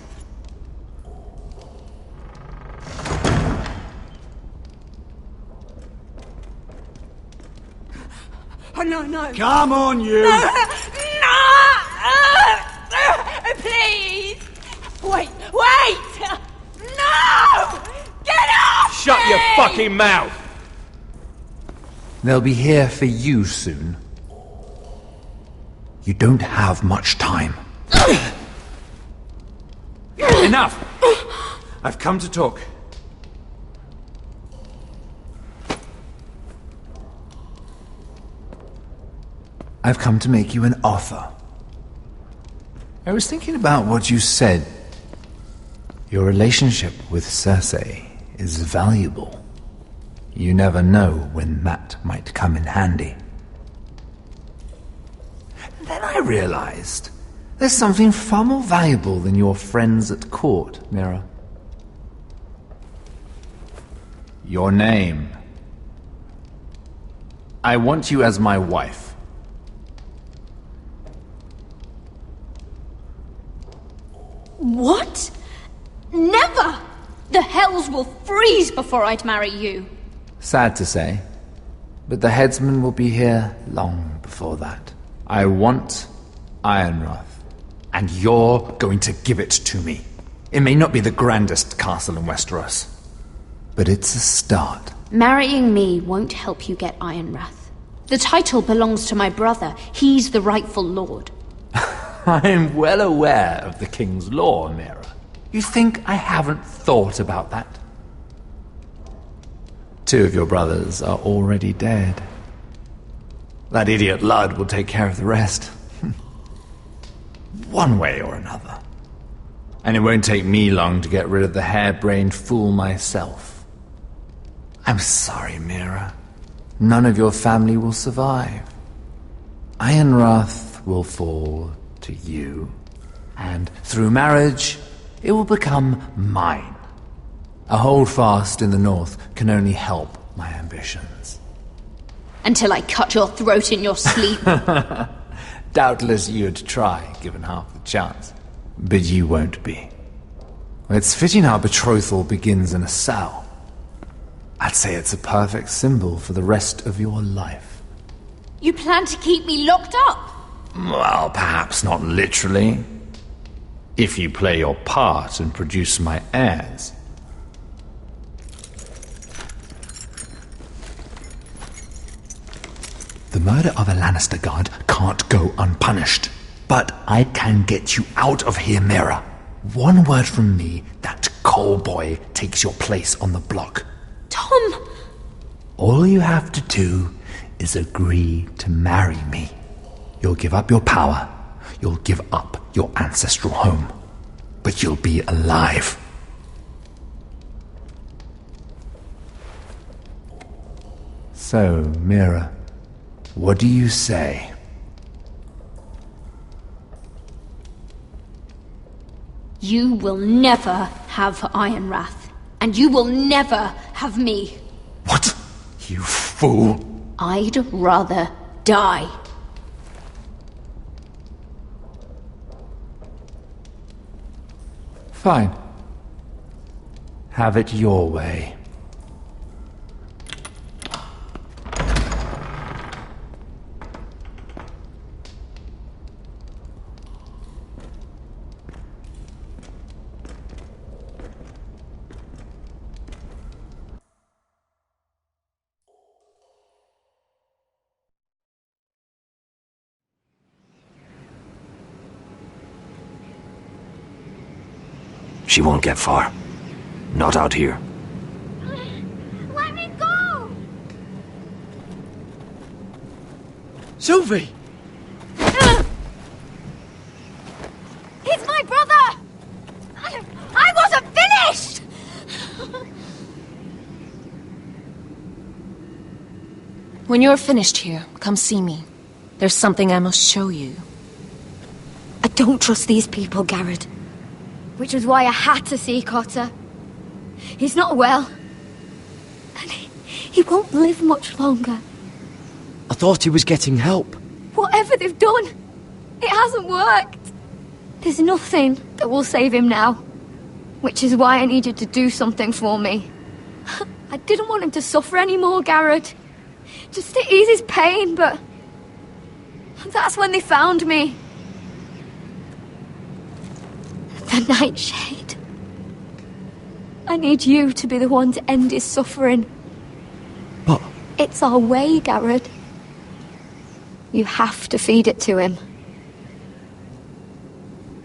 Oh, no, no. Come on, you! No! Please! Wait! No! Get off! Shut your fucking mouth! They'll be here for you soon. You don't have much time. Enough! I've come to talk. I've come to make you an offer. I was thinking about what you said. Your relationship with Cersei is valuable. You never know when that might come in handy. Then I realized there's something far more valuable than your friends at court, Mira. Your name. I want you as my wife. What? Never! The hells will freeze before I'd marry you. Sad to say, but the headsman will be here long before that. I want Ironrath, and you're going to give it to me. It may not be the grandest castle in Westeros, but it's a start. Marrying me won't help you get Ironrath. The title belongs to my brother. He's the rightful lord. I'm well aware of the king's law, Mira. You think I haven't thought about that? 2 of your brothers are already dead. That idiot Ludd will take care of the rest. One way or another. And it won't take me long to get rid of the harebrained fool myself. I'm sorry, Mira. None of your family will survive. Ironrath will fall to you, and through marriage, it will become mine. A holdfast in the north can only help my ambitions. Until I cut your throat in your sleep. Doubtless you'd try, given half the chance. But you won't be. It's fitting our betrothal begins in a cell. I'd say it's a perfect symbol for the rest of your life. You plan to keep me locked up? Well, perhaps not literally. If you play your part and produce my heirs. The murder of a Lannister guard can't go unpunished. But I can get you out of here, Mira. One word from me, that coal boy takes your place on the block. Tom! All you have to do is agree to marry me. You'll give up your power. You'll give up your ancestral home. But you'll be alive. So, Mira, what do you say? You will never have Ironwrath. And you will never have me. What? You fool! I'd rather die. Fine. Have it your way. She won't get far. Not out here. Let me go! Sylvie! He's my brother! I wasn't finished! When you're finished here, come see me. There's something I must show you. I don't trust these people, Garrett. Which was why I had to see Cotter. He's not well. And he won't live much longer. I thought he was getting help. Whatever they've done, it hasn't worked. There's nothing that will save him now. Which is why I need you to do something for me. I didn't want him to suffer anymore, Garrett. Just to ease his pain, but... that's when they found me. The Nightshade. I need you to be the one to end his suffering. But... it's our way, Garrett. You have to feed it to him.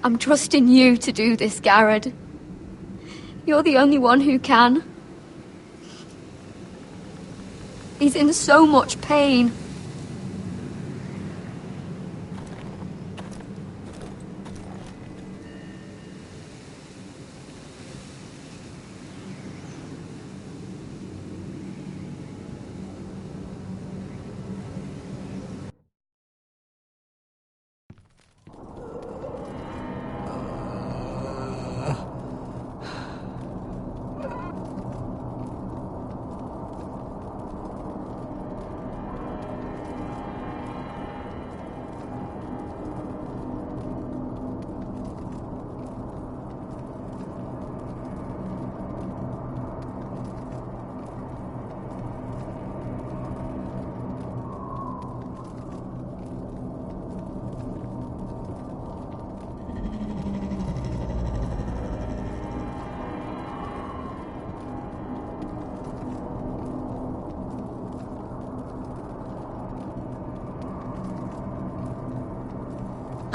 I'm trusting you to do this, Garrett. You're the only one who can. He's in so much pain.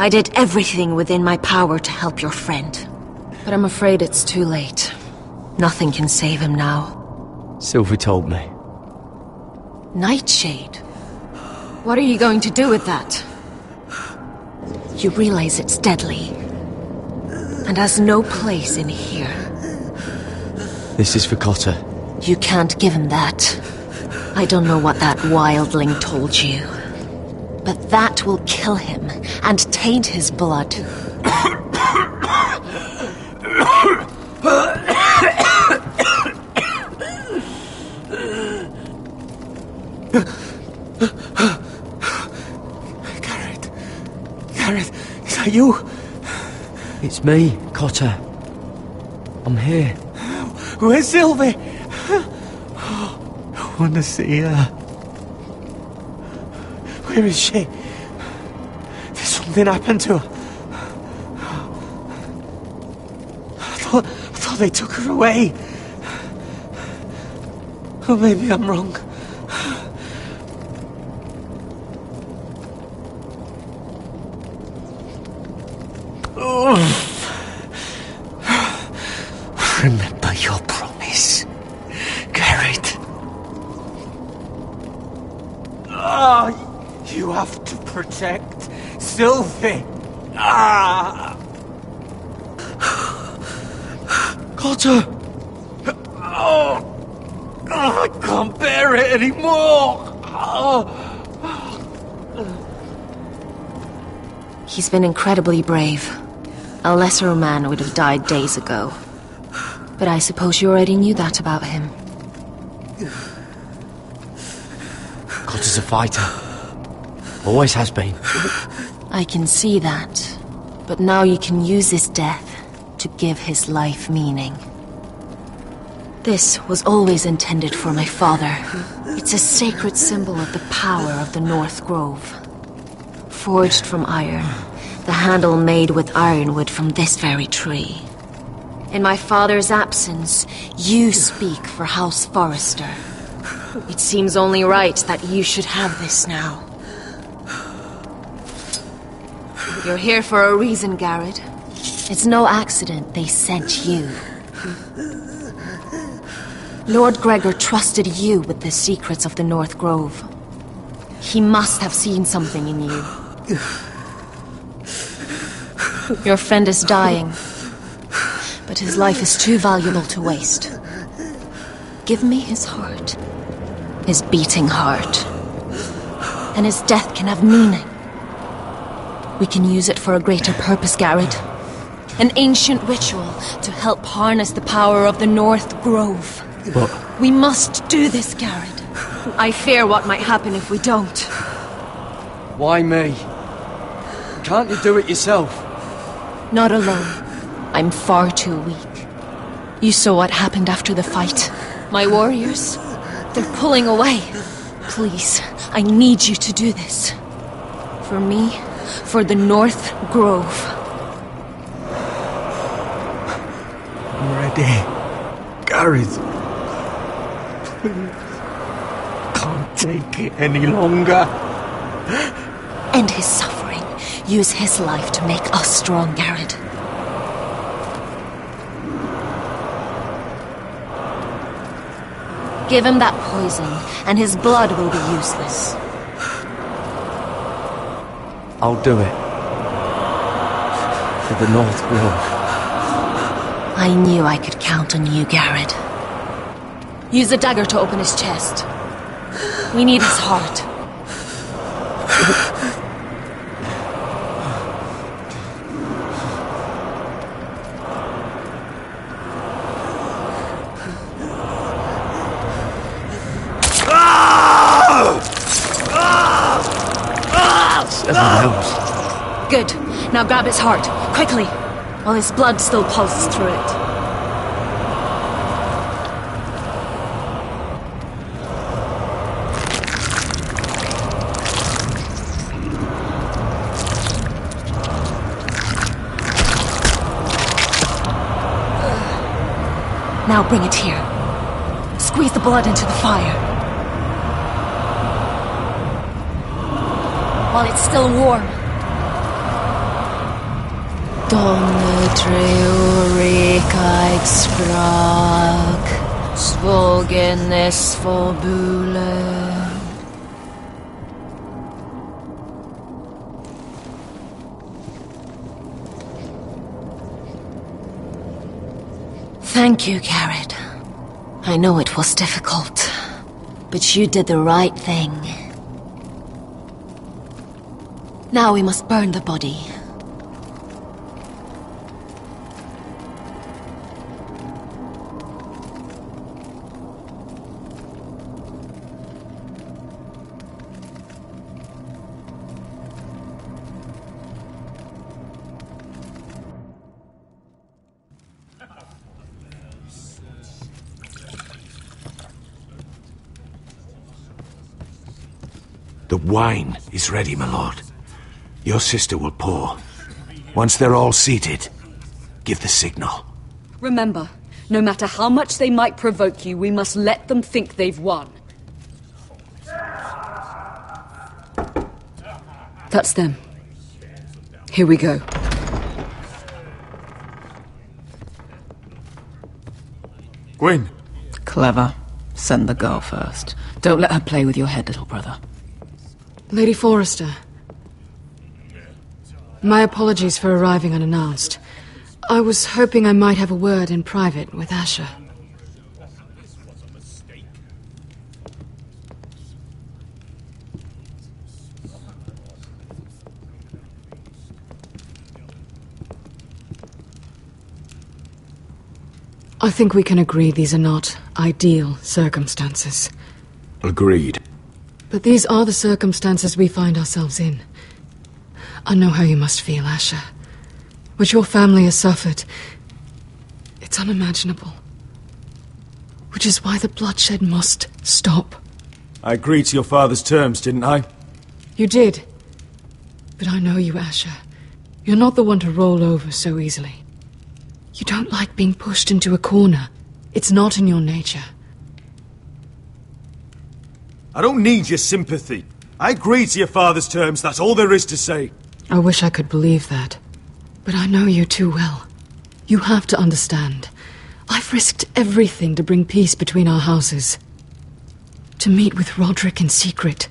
I did everything within my power to help your friend. But I'm afraid it's too late. Nothing can save him now. Sylvie told me. Nightshade? What are you going to do with that? You realize it's deadly. And has no place in here. This is for Cotter. You can't give him that. I don't know what that wildling told you. But that will kill him and taint his blood. Garrett, Is that you? It's me, Cotter. I'm here. Where's Sylvie? I want to see her. Where is she? Did something happen to her? I thought they took her away. Oh, maybe I'm wrong. Remember your promise, Garrett. You have to protect Sylvie. Cotter! I can't bear it anymore! He's been incredibly brave. A lesser man would have died days ago. But I suppose you already knew that about him. Cotter's a fighter. Always has been. I can see that. But now you can use his death to give his life meaning. This was always intended for my father. It's a sacred symbol of the power of the North Grove. Forged from iron, the handle made with ironwood from this very tree. In my father's absence, you speak for House Forrester. It seems only right that you should have this now. You're here for a reason, Garrett. It's no accident they sent you. Lord Gregor trusted you with the secrets of the North Grove. He must have seen something in you. Your friend is dying, but his life is too valuable to waste. Give me his heart. His beating heart. And his death can have meaning. We can use it for a greater purpose, Garrett. An ancient ritual to help harness the power of the North Grove. But We must do this, Garrett. I fear what might happen if we don't. why me? Can't you do it yourself? Not alone. I'm far too weak. You saw what happened after the fight. My warriors, they're pulling away. Please, I need you to do this. For me, for the North Grove. I'm ready. Gareth. Please. Can't take it any longer. End his suffering. Use his life to make us strong, Garrett. Give him that poison, and his blood will be useless. I'll do it. For the North Grove. I knew I could count on you, Garrett. Use the dagger to open his chest. We need his heart. Good. Now grab his heart, quickly, while his blood still pulses through it. Now bring it here. Squeeze the blood into the fire. While it's still warm. Donne treurigheid sprak, svogenes forbule. Thank you, Garrett. I know it was difficult, but you did the right thing. Now we must burn the body. The wine is ready, my lord. Your sister will pour. Once they're all seated, give the signal. Remember, no matter how much they might provoke you, we must let them think they've won. That's them. Here we go. Gwyn. Clever. Send the girl first. Don't let her play with your head, little brother. Lady Forrester. My apologies for arriving unannounced. I was hoping I might have a word in private with Asher. I think we can agree these are not ideal circumstances. Agreed. But these are the circumstances we find ourselves in. I know how you must feel, Asher. What your family has suffered, it's unimaginable. Which is why the bloodshed must stop. I agreed to your father's terms, didn't I? You did. But I know you, Asher. You're not the one to roll over so easily. You don't like being pushed into a corner. It's not in your nature. I don't need your sympathy. I agreed to your father's terms, that's all there is to say. I wish I could believe that. But I know you too well. You have to understand. I've risked everything to bring peace between our houses. To meet with Roderick in secret.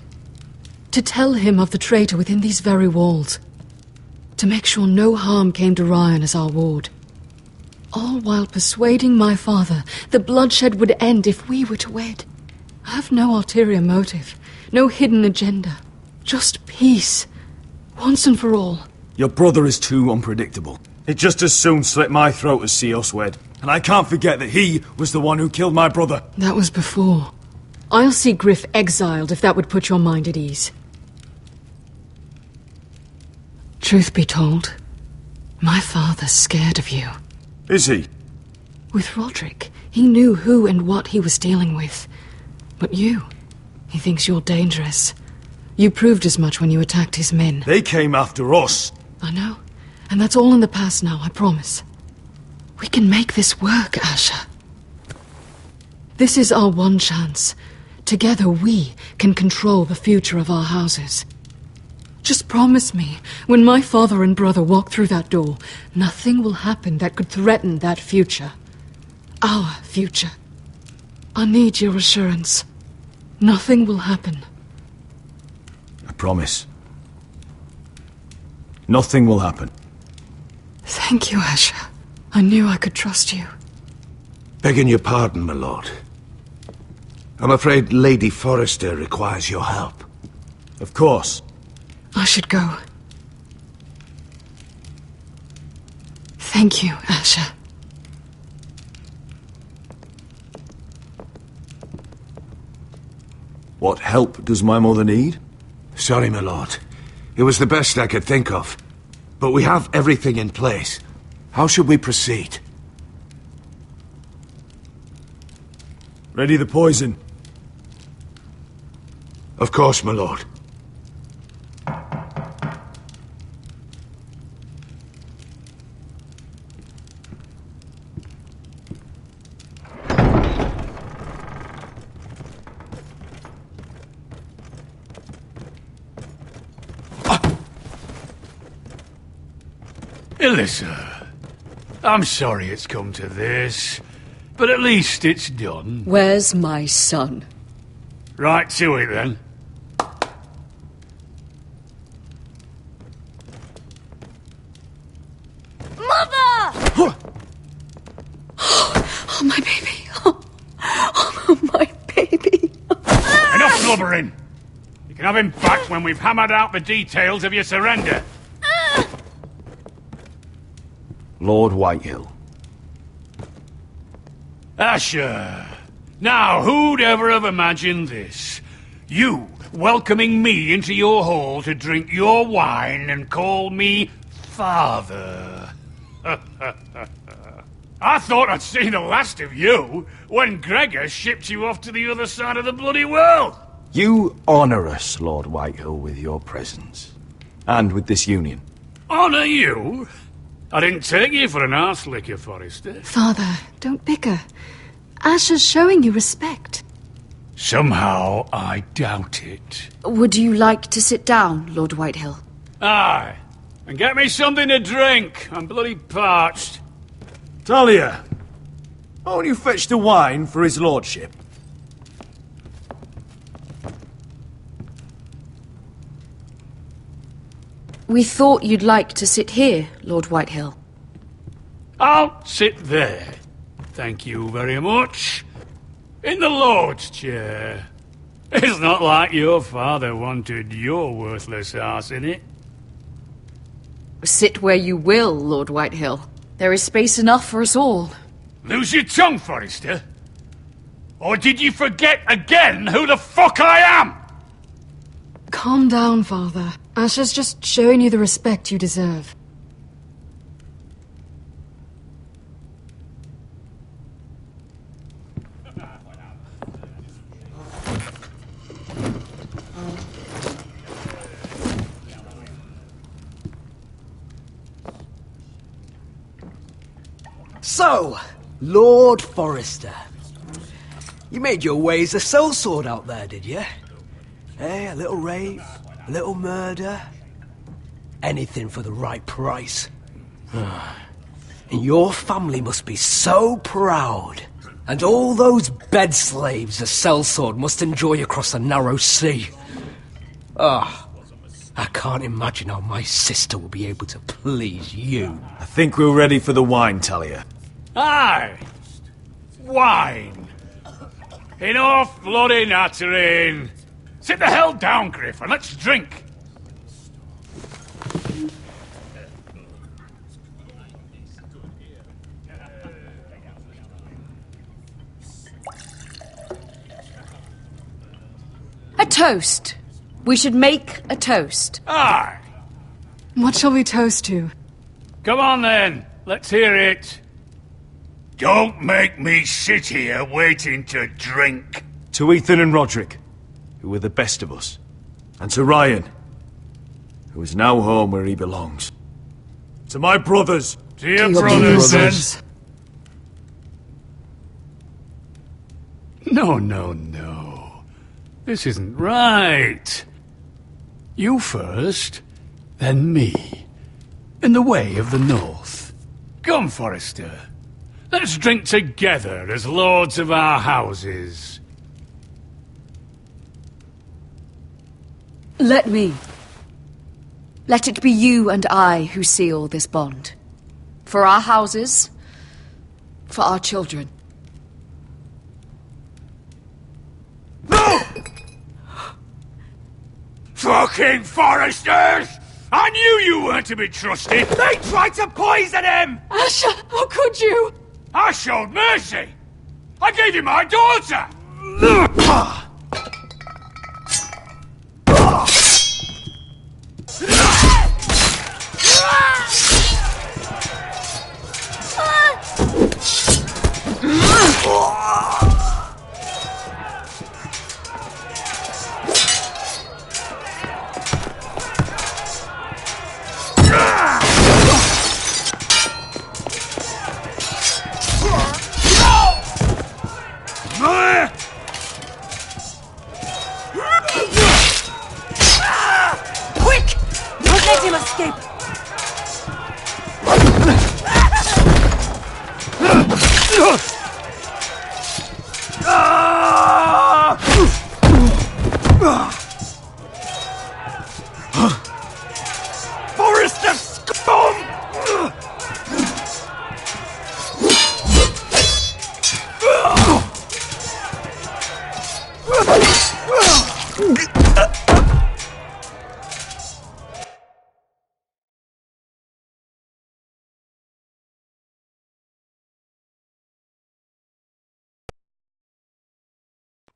To tell him of the traitor within these very walls. To make sure no harm came to Ryan as our ward. All while persuading my father that bloodshed would end if we were to wed. I have no ulterior motive, no hidden agenda. Just peace, once and for all. Your brother is too unpredictable. He'd just as soon slit my throat as see us wed. And I can't forget that he was the one who killed my brother. That was before. I'll see Griff exiled if that would put your mind at ease. Truth be told, my father's scared of you. Is he? With Roderick, he knew who and what he was dealing with. But you, he thinks you're dangerous. You proved as much when you attacked his men. They came after us. I know. And that's all in the past now, I promise. We can make this work, Asher. This is our one chance. Together we can control the future of our houses. Just promise me, when my father and brother walk through that door, nothing will happen that could threaten that future. Our future. I need your assurance. Nothing will happen. I promise. Nothing will happen. Thank you, Asher. I knew I could trust you. Begging your pardon, my lord. I'm afraid Lady Forrester requires your help. Of course. I should go. Thank you, Asher. What help does my mother need? Sorry, my lord. It was the best I could think of. But we have everything in place. How should we proceed? Ready the poison? Of course, my lord. Alyssa, I'm sorry it's come to this, but at least it's done. Where's my son? Right to it, then. Mother! Oh, my baby. Oh, my baby. Enough blubbering! You can have him back when we've hammered out the details of your surrender. Lord Whitehill. Asher! Now, who'd ever have imagined this? You welcoming me into your hall to drink your wine and call me father. I thought I'd seen the last of you when Gregor shipped you off to the other side of the bloody world. You honour us, Lord Whitehill, with your presence. And with this union. Honour you? I didn't take you for an arse-licker, Forrester. Father, don't bicker. Asher's showing you respect. Somehow, I doubt it. Would you like to sit down, Lord Whitehill? Aye. And get me something to drink. I'm bloody parched. Talia, won't you fetch the wine for his lordship? We thought you'd like to sit here, Lord Whitehill. I'll sit there. Thank you very much. In the Lord's chair. It's not like your father wanted your worthless arse in it. Sit where you will, Lord Whitehill. There is space enough for us all. Lose your tongue, Forrester. Or did you forget again who the fuck I am? Calm down, Father. Asher's just showing you the respect you deserve. So, Lord Forrester. You made your way as a sellsword out there, did you? Eh, a little rape, a little murder. Anything for the right price. And your family must be so proud. And all those bed slaves a sellsword must enjoy across the narrow sea. I can't imagine how my sister will be able to please you. I think we're ready for the wine, Talia. Aye. Wine. Enough bloody nattering. Sit the hell down, Griff, and let's drink. A toast. We should make a toast. Aye. What shall we toast to? Come on then. Let's hear it. Don't make me sit here waiting to drink. To Ethan and Roderick, who were the best of us. And to Ryan, who is now home where he belongs. To my brothers. To your brothers, then. No. This isn't right. You first, then me. In the way of the North. Come, Forrester. Let's drink together as lords of our houses. Let me. Let it be you and I who seal this bond. For our houses, for our children. No! Fucking Forresters! I knew you weren't to be trusted! They tried to poison him! Asher, how could you? I showed mercy! I gave you my daughter!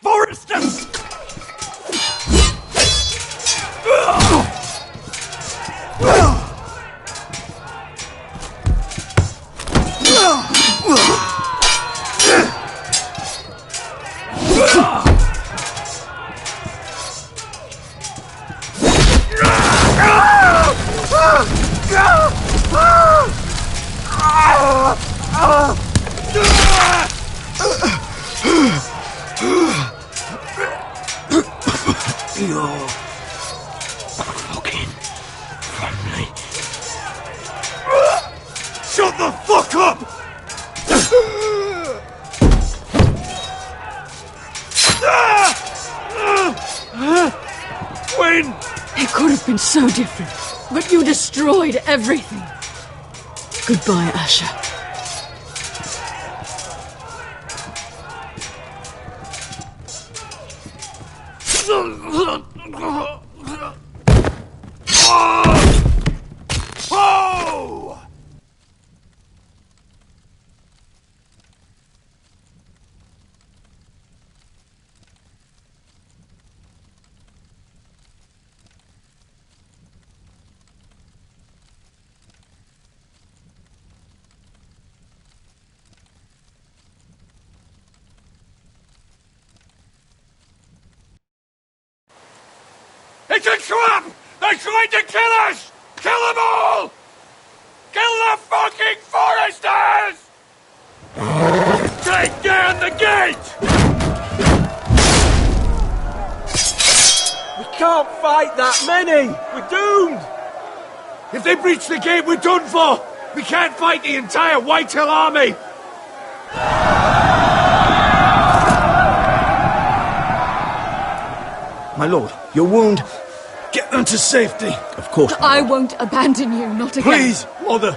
Forrester! Shut the fuck up! When? It could have been so different, but you destroyed everything. Goodbye, Asher. Oh! It's a trap! They're trying to kill us! Kill them all! Kill the fucking foresters! Take down the gate! We can't fight that many! We're doomed! If they breach the gate, we're done for! We can't fight the entire Whitehill army! My lord, your wound... Get them to safety! Of course. I won't abandon you, not again. Please, mother!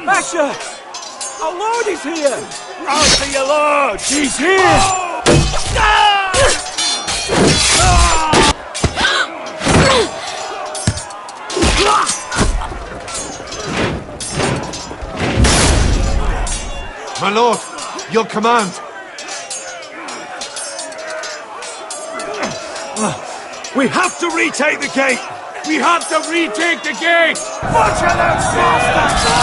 Asher! Our lord is here! Answer your lord! He's here! My lord, your command. We have to retake the gate! We have to retake the gate! Butcher those bastards!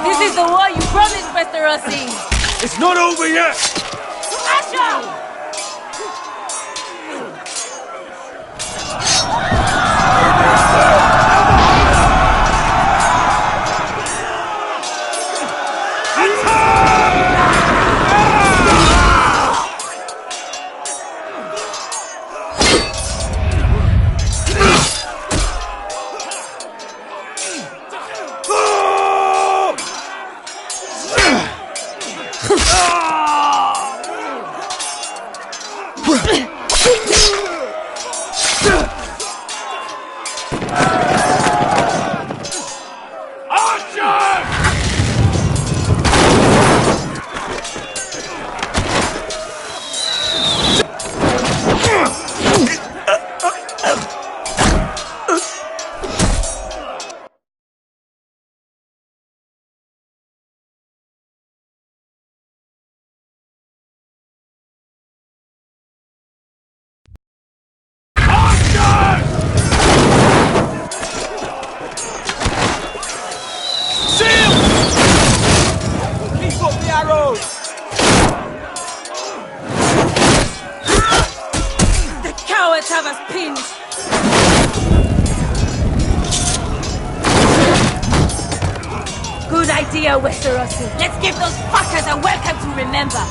This is the war you promised, Mr. Rossi! It's not over yet! Asher! Have us pinned! Good idea, Westerosi. Let's give those fuckers a welcome to remember!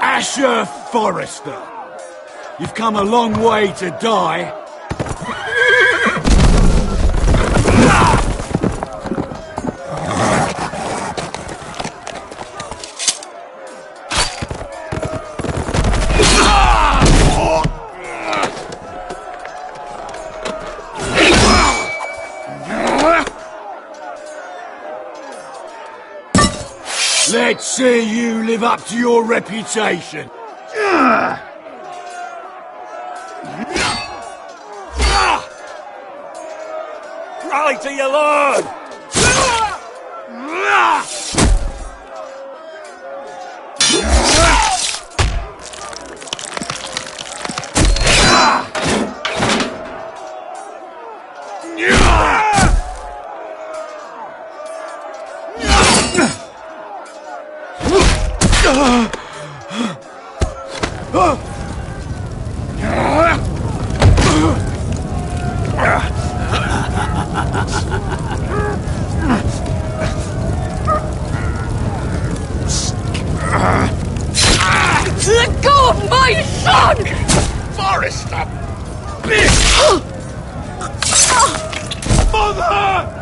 Asher Forrester, you've come a long way to die. Let's see you live up to your reputation. Rally to your lord! Let go of my son! Forrester! Bitch! Mother!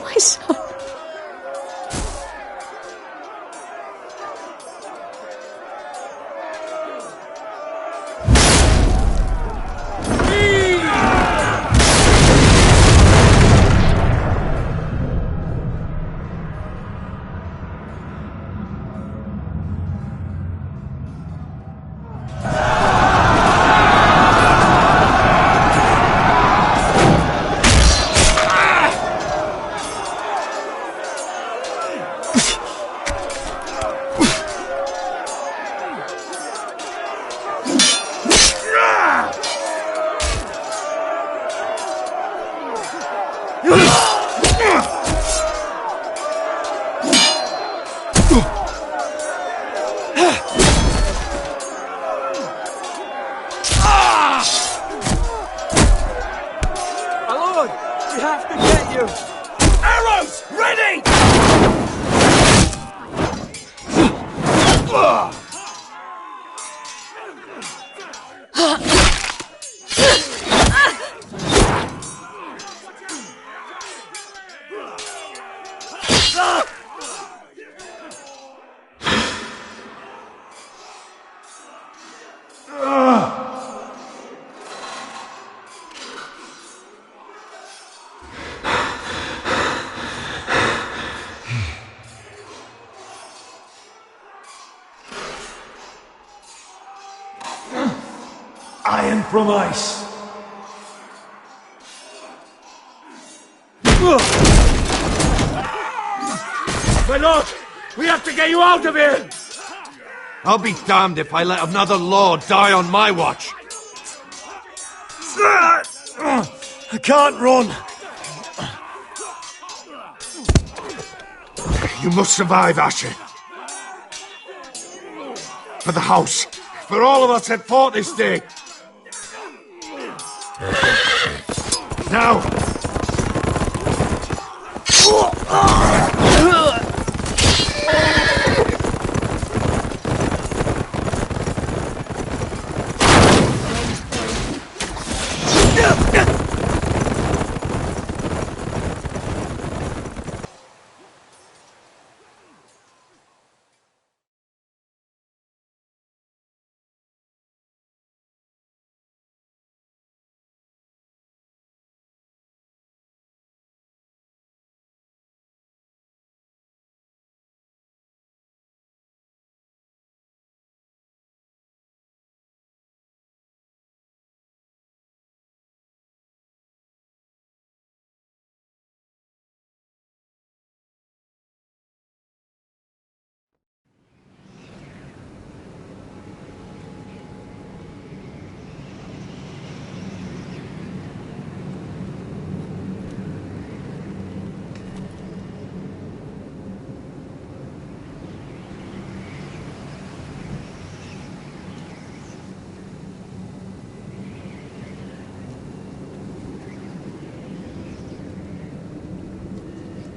My son. My lord, we have to get you! Arrows, ready! Iron from ice. My lord, we have to get you out of here! I'll be damned if I let another lord die on my watch. I can't run. You must survive, Asher. For the house. For all of us that fought this day. Now!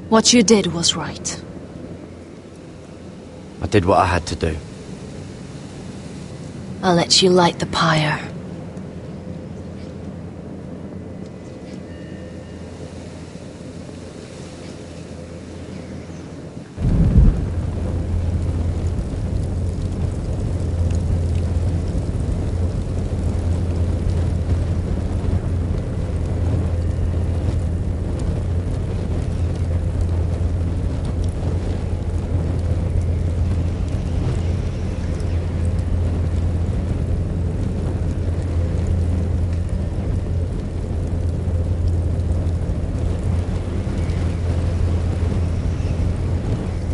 What you did was right. I did what I had to do. I'll let you light the pyre.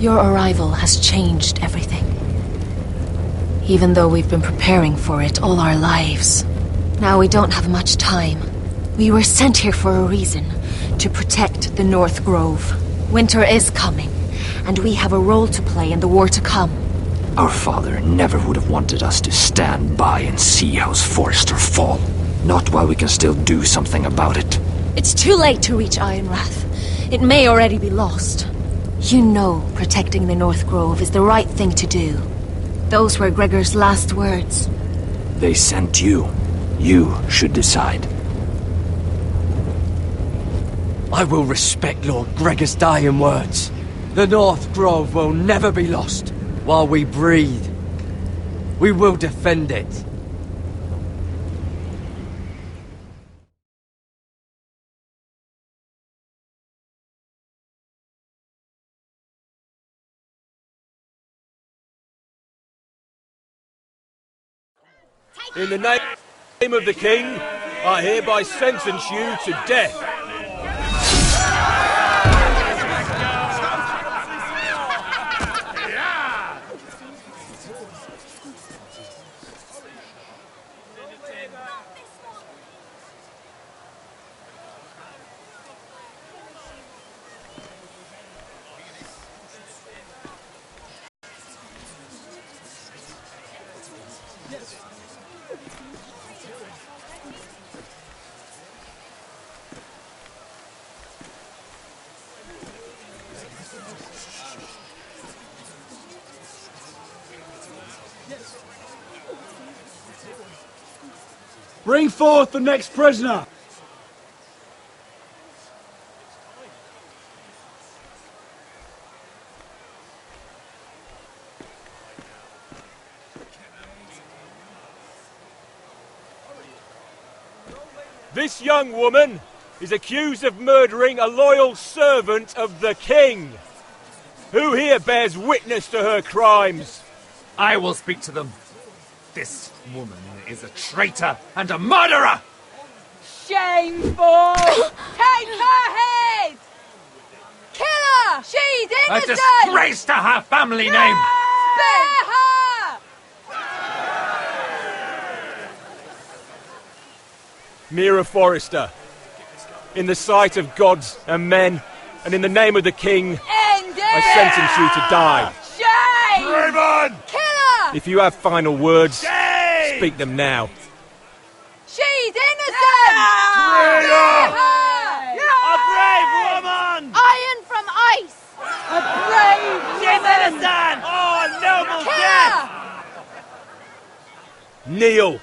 Your arrival has changed everything. Even though we've been preparing for it all our lives. Now we don't have much time. We were sent here for a reason. To protect the North Grove. Winter is coming, and we have a role to play in the war to come. Our father never would have wanted us to stand by and see House Forrester fall. Not while we can still do something about it. It's too late to reach Ironrath. It may already be lost. You know protecting the North Grove is the right thing to do. Those were Gregor's last words. They sent you. You should decide. I will respect Lord Gregor's dying words. The North Grove will never be lost. While we breathe, we will defend it. In the name of the King, I hereby sentence you to death. Bring forth the next prisoner! This young woman is accused of murdering a loyal servant of the King. Who here bears witness to her crimes? I will speak to them. This woman is a traitor and a murderer! Shameful! Take her head! Kill her! She's A innocent! disgrace to her family name! Spare her! Mira Forrester, in the sight of gods and men, and in the name of the King, End I it! sentence you to die. Shame! Raven! Kill her! If you have final words, speak them now. She's innocent! Traitor! A brave woman! Iron from ice! A brave woman! innocent! Oh, noble death! Kneel.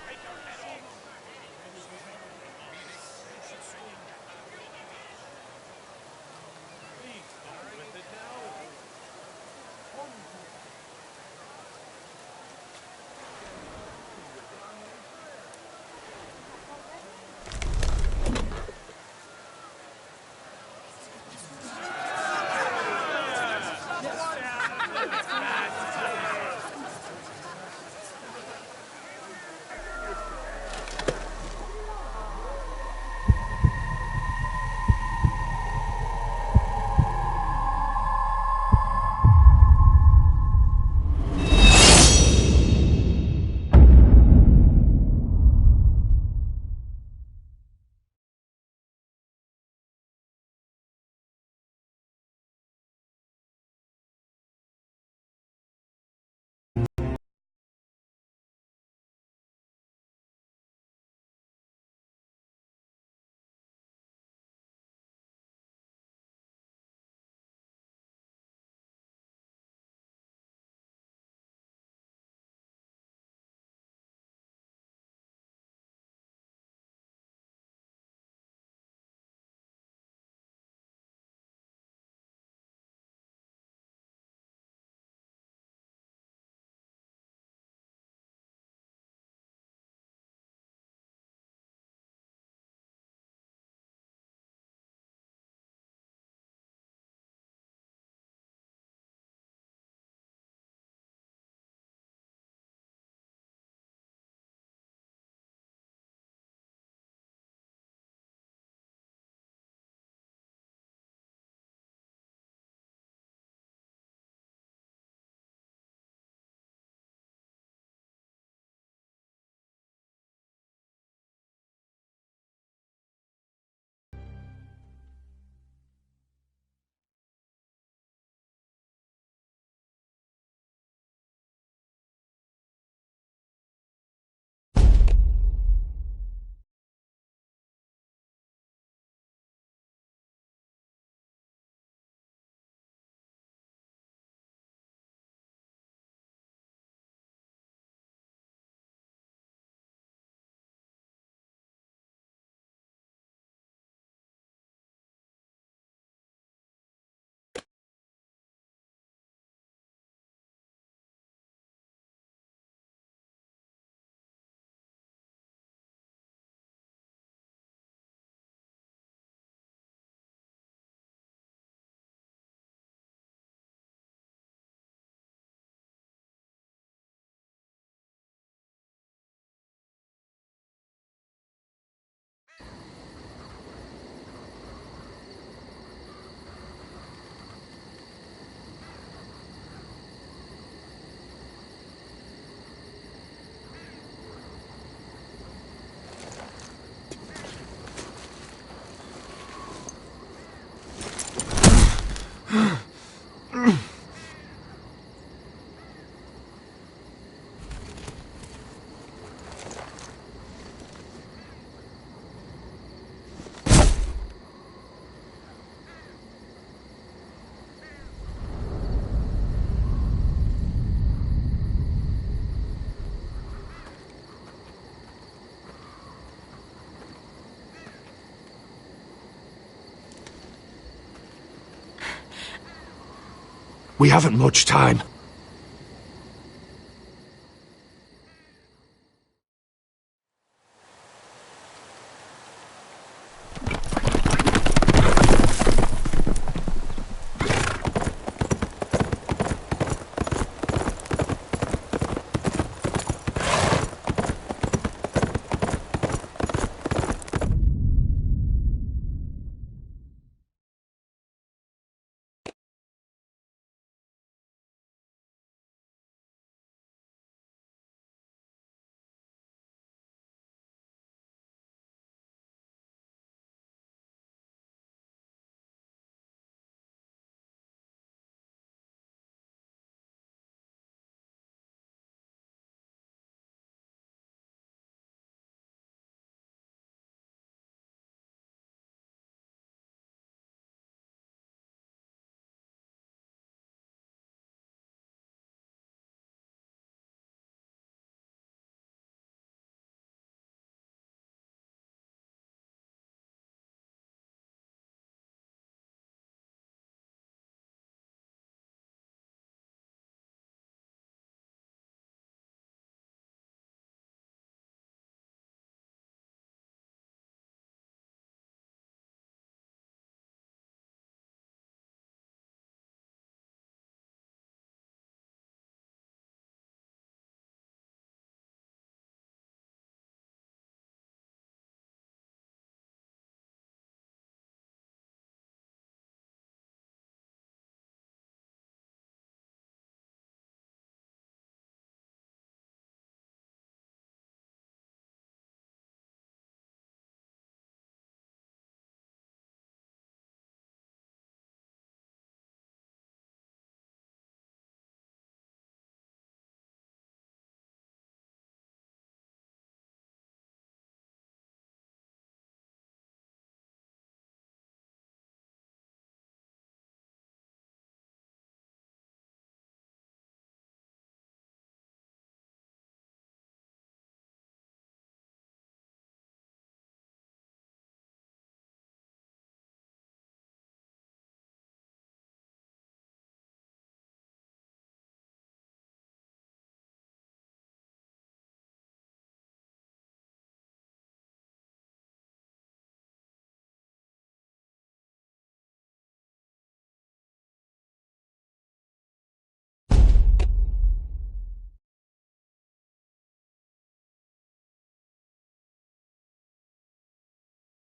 We haven't much time.